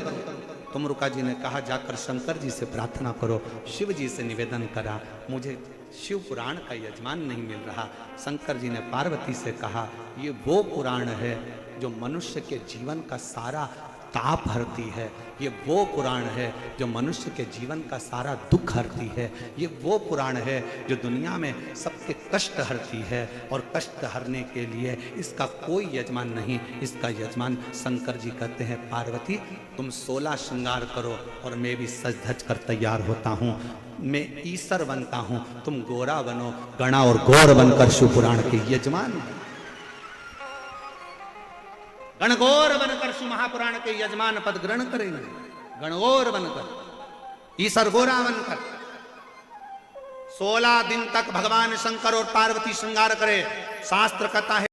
तुमरुका जी ने कहा जाकर शंकर जी से प्रार्थना करो। शिव जी से निवेदन करा, मुझे शिव पुराण का यजमान नहीं मिल रहा। शंकर जी ने पार्वती से कहा ये वो पुराण है जो मनुष्य के जीवन का सारा ताप हरती है, ये वो पुराण है जो मनुष्य के जीवन का सारा दुख हरती है, ये वो पुराण है जो दुनिया में सबके कष्ट हरती है, और कष्ट हरने के लिए इसका कोई यजमान नहीं, इसका यजमान शंकर जी कहते हैं पार्वती तुम 16 श्रृंगार करो और मैं भी सज धज कर तैयार होता हूँ, मैं ईश्वर बनता हूँ, तुम गोरा बनो, गणा और गौर बनकर शिव पुराण के यजमान, गणगौर बनकर शिव महापुराण के यजमान पद ग्रहण करेंगे, गणगौर बनकर, ईश्वर गोरा बनकर। 16 दिन तक भगवान शंकर और पार्वती श्रृंगार करे। शास्त्र कहता है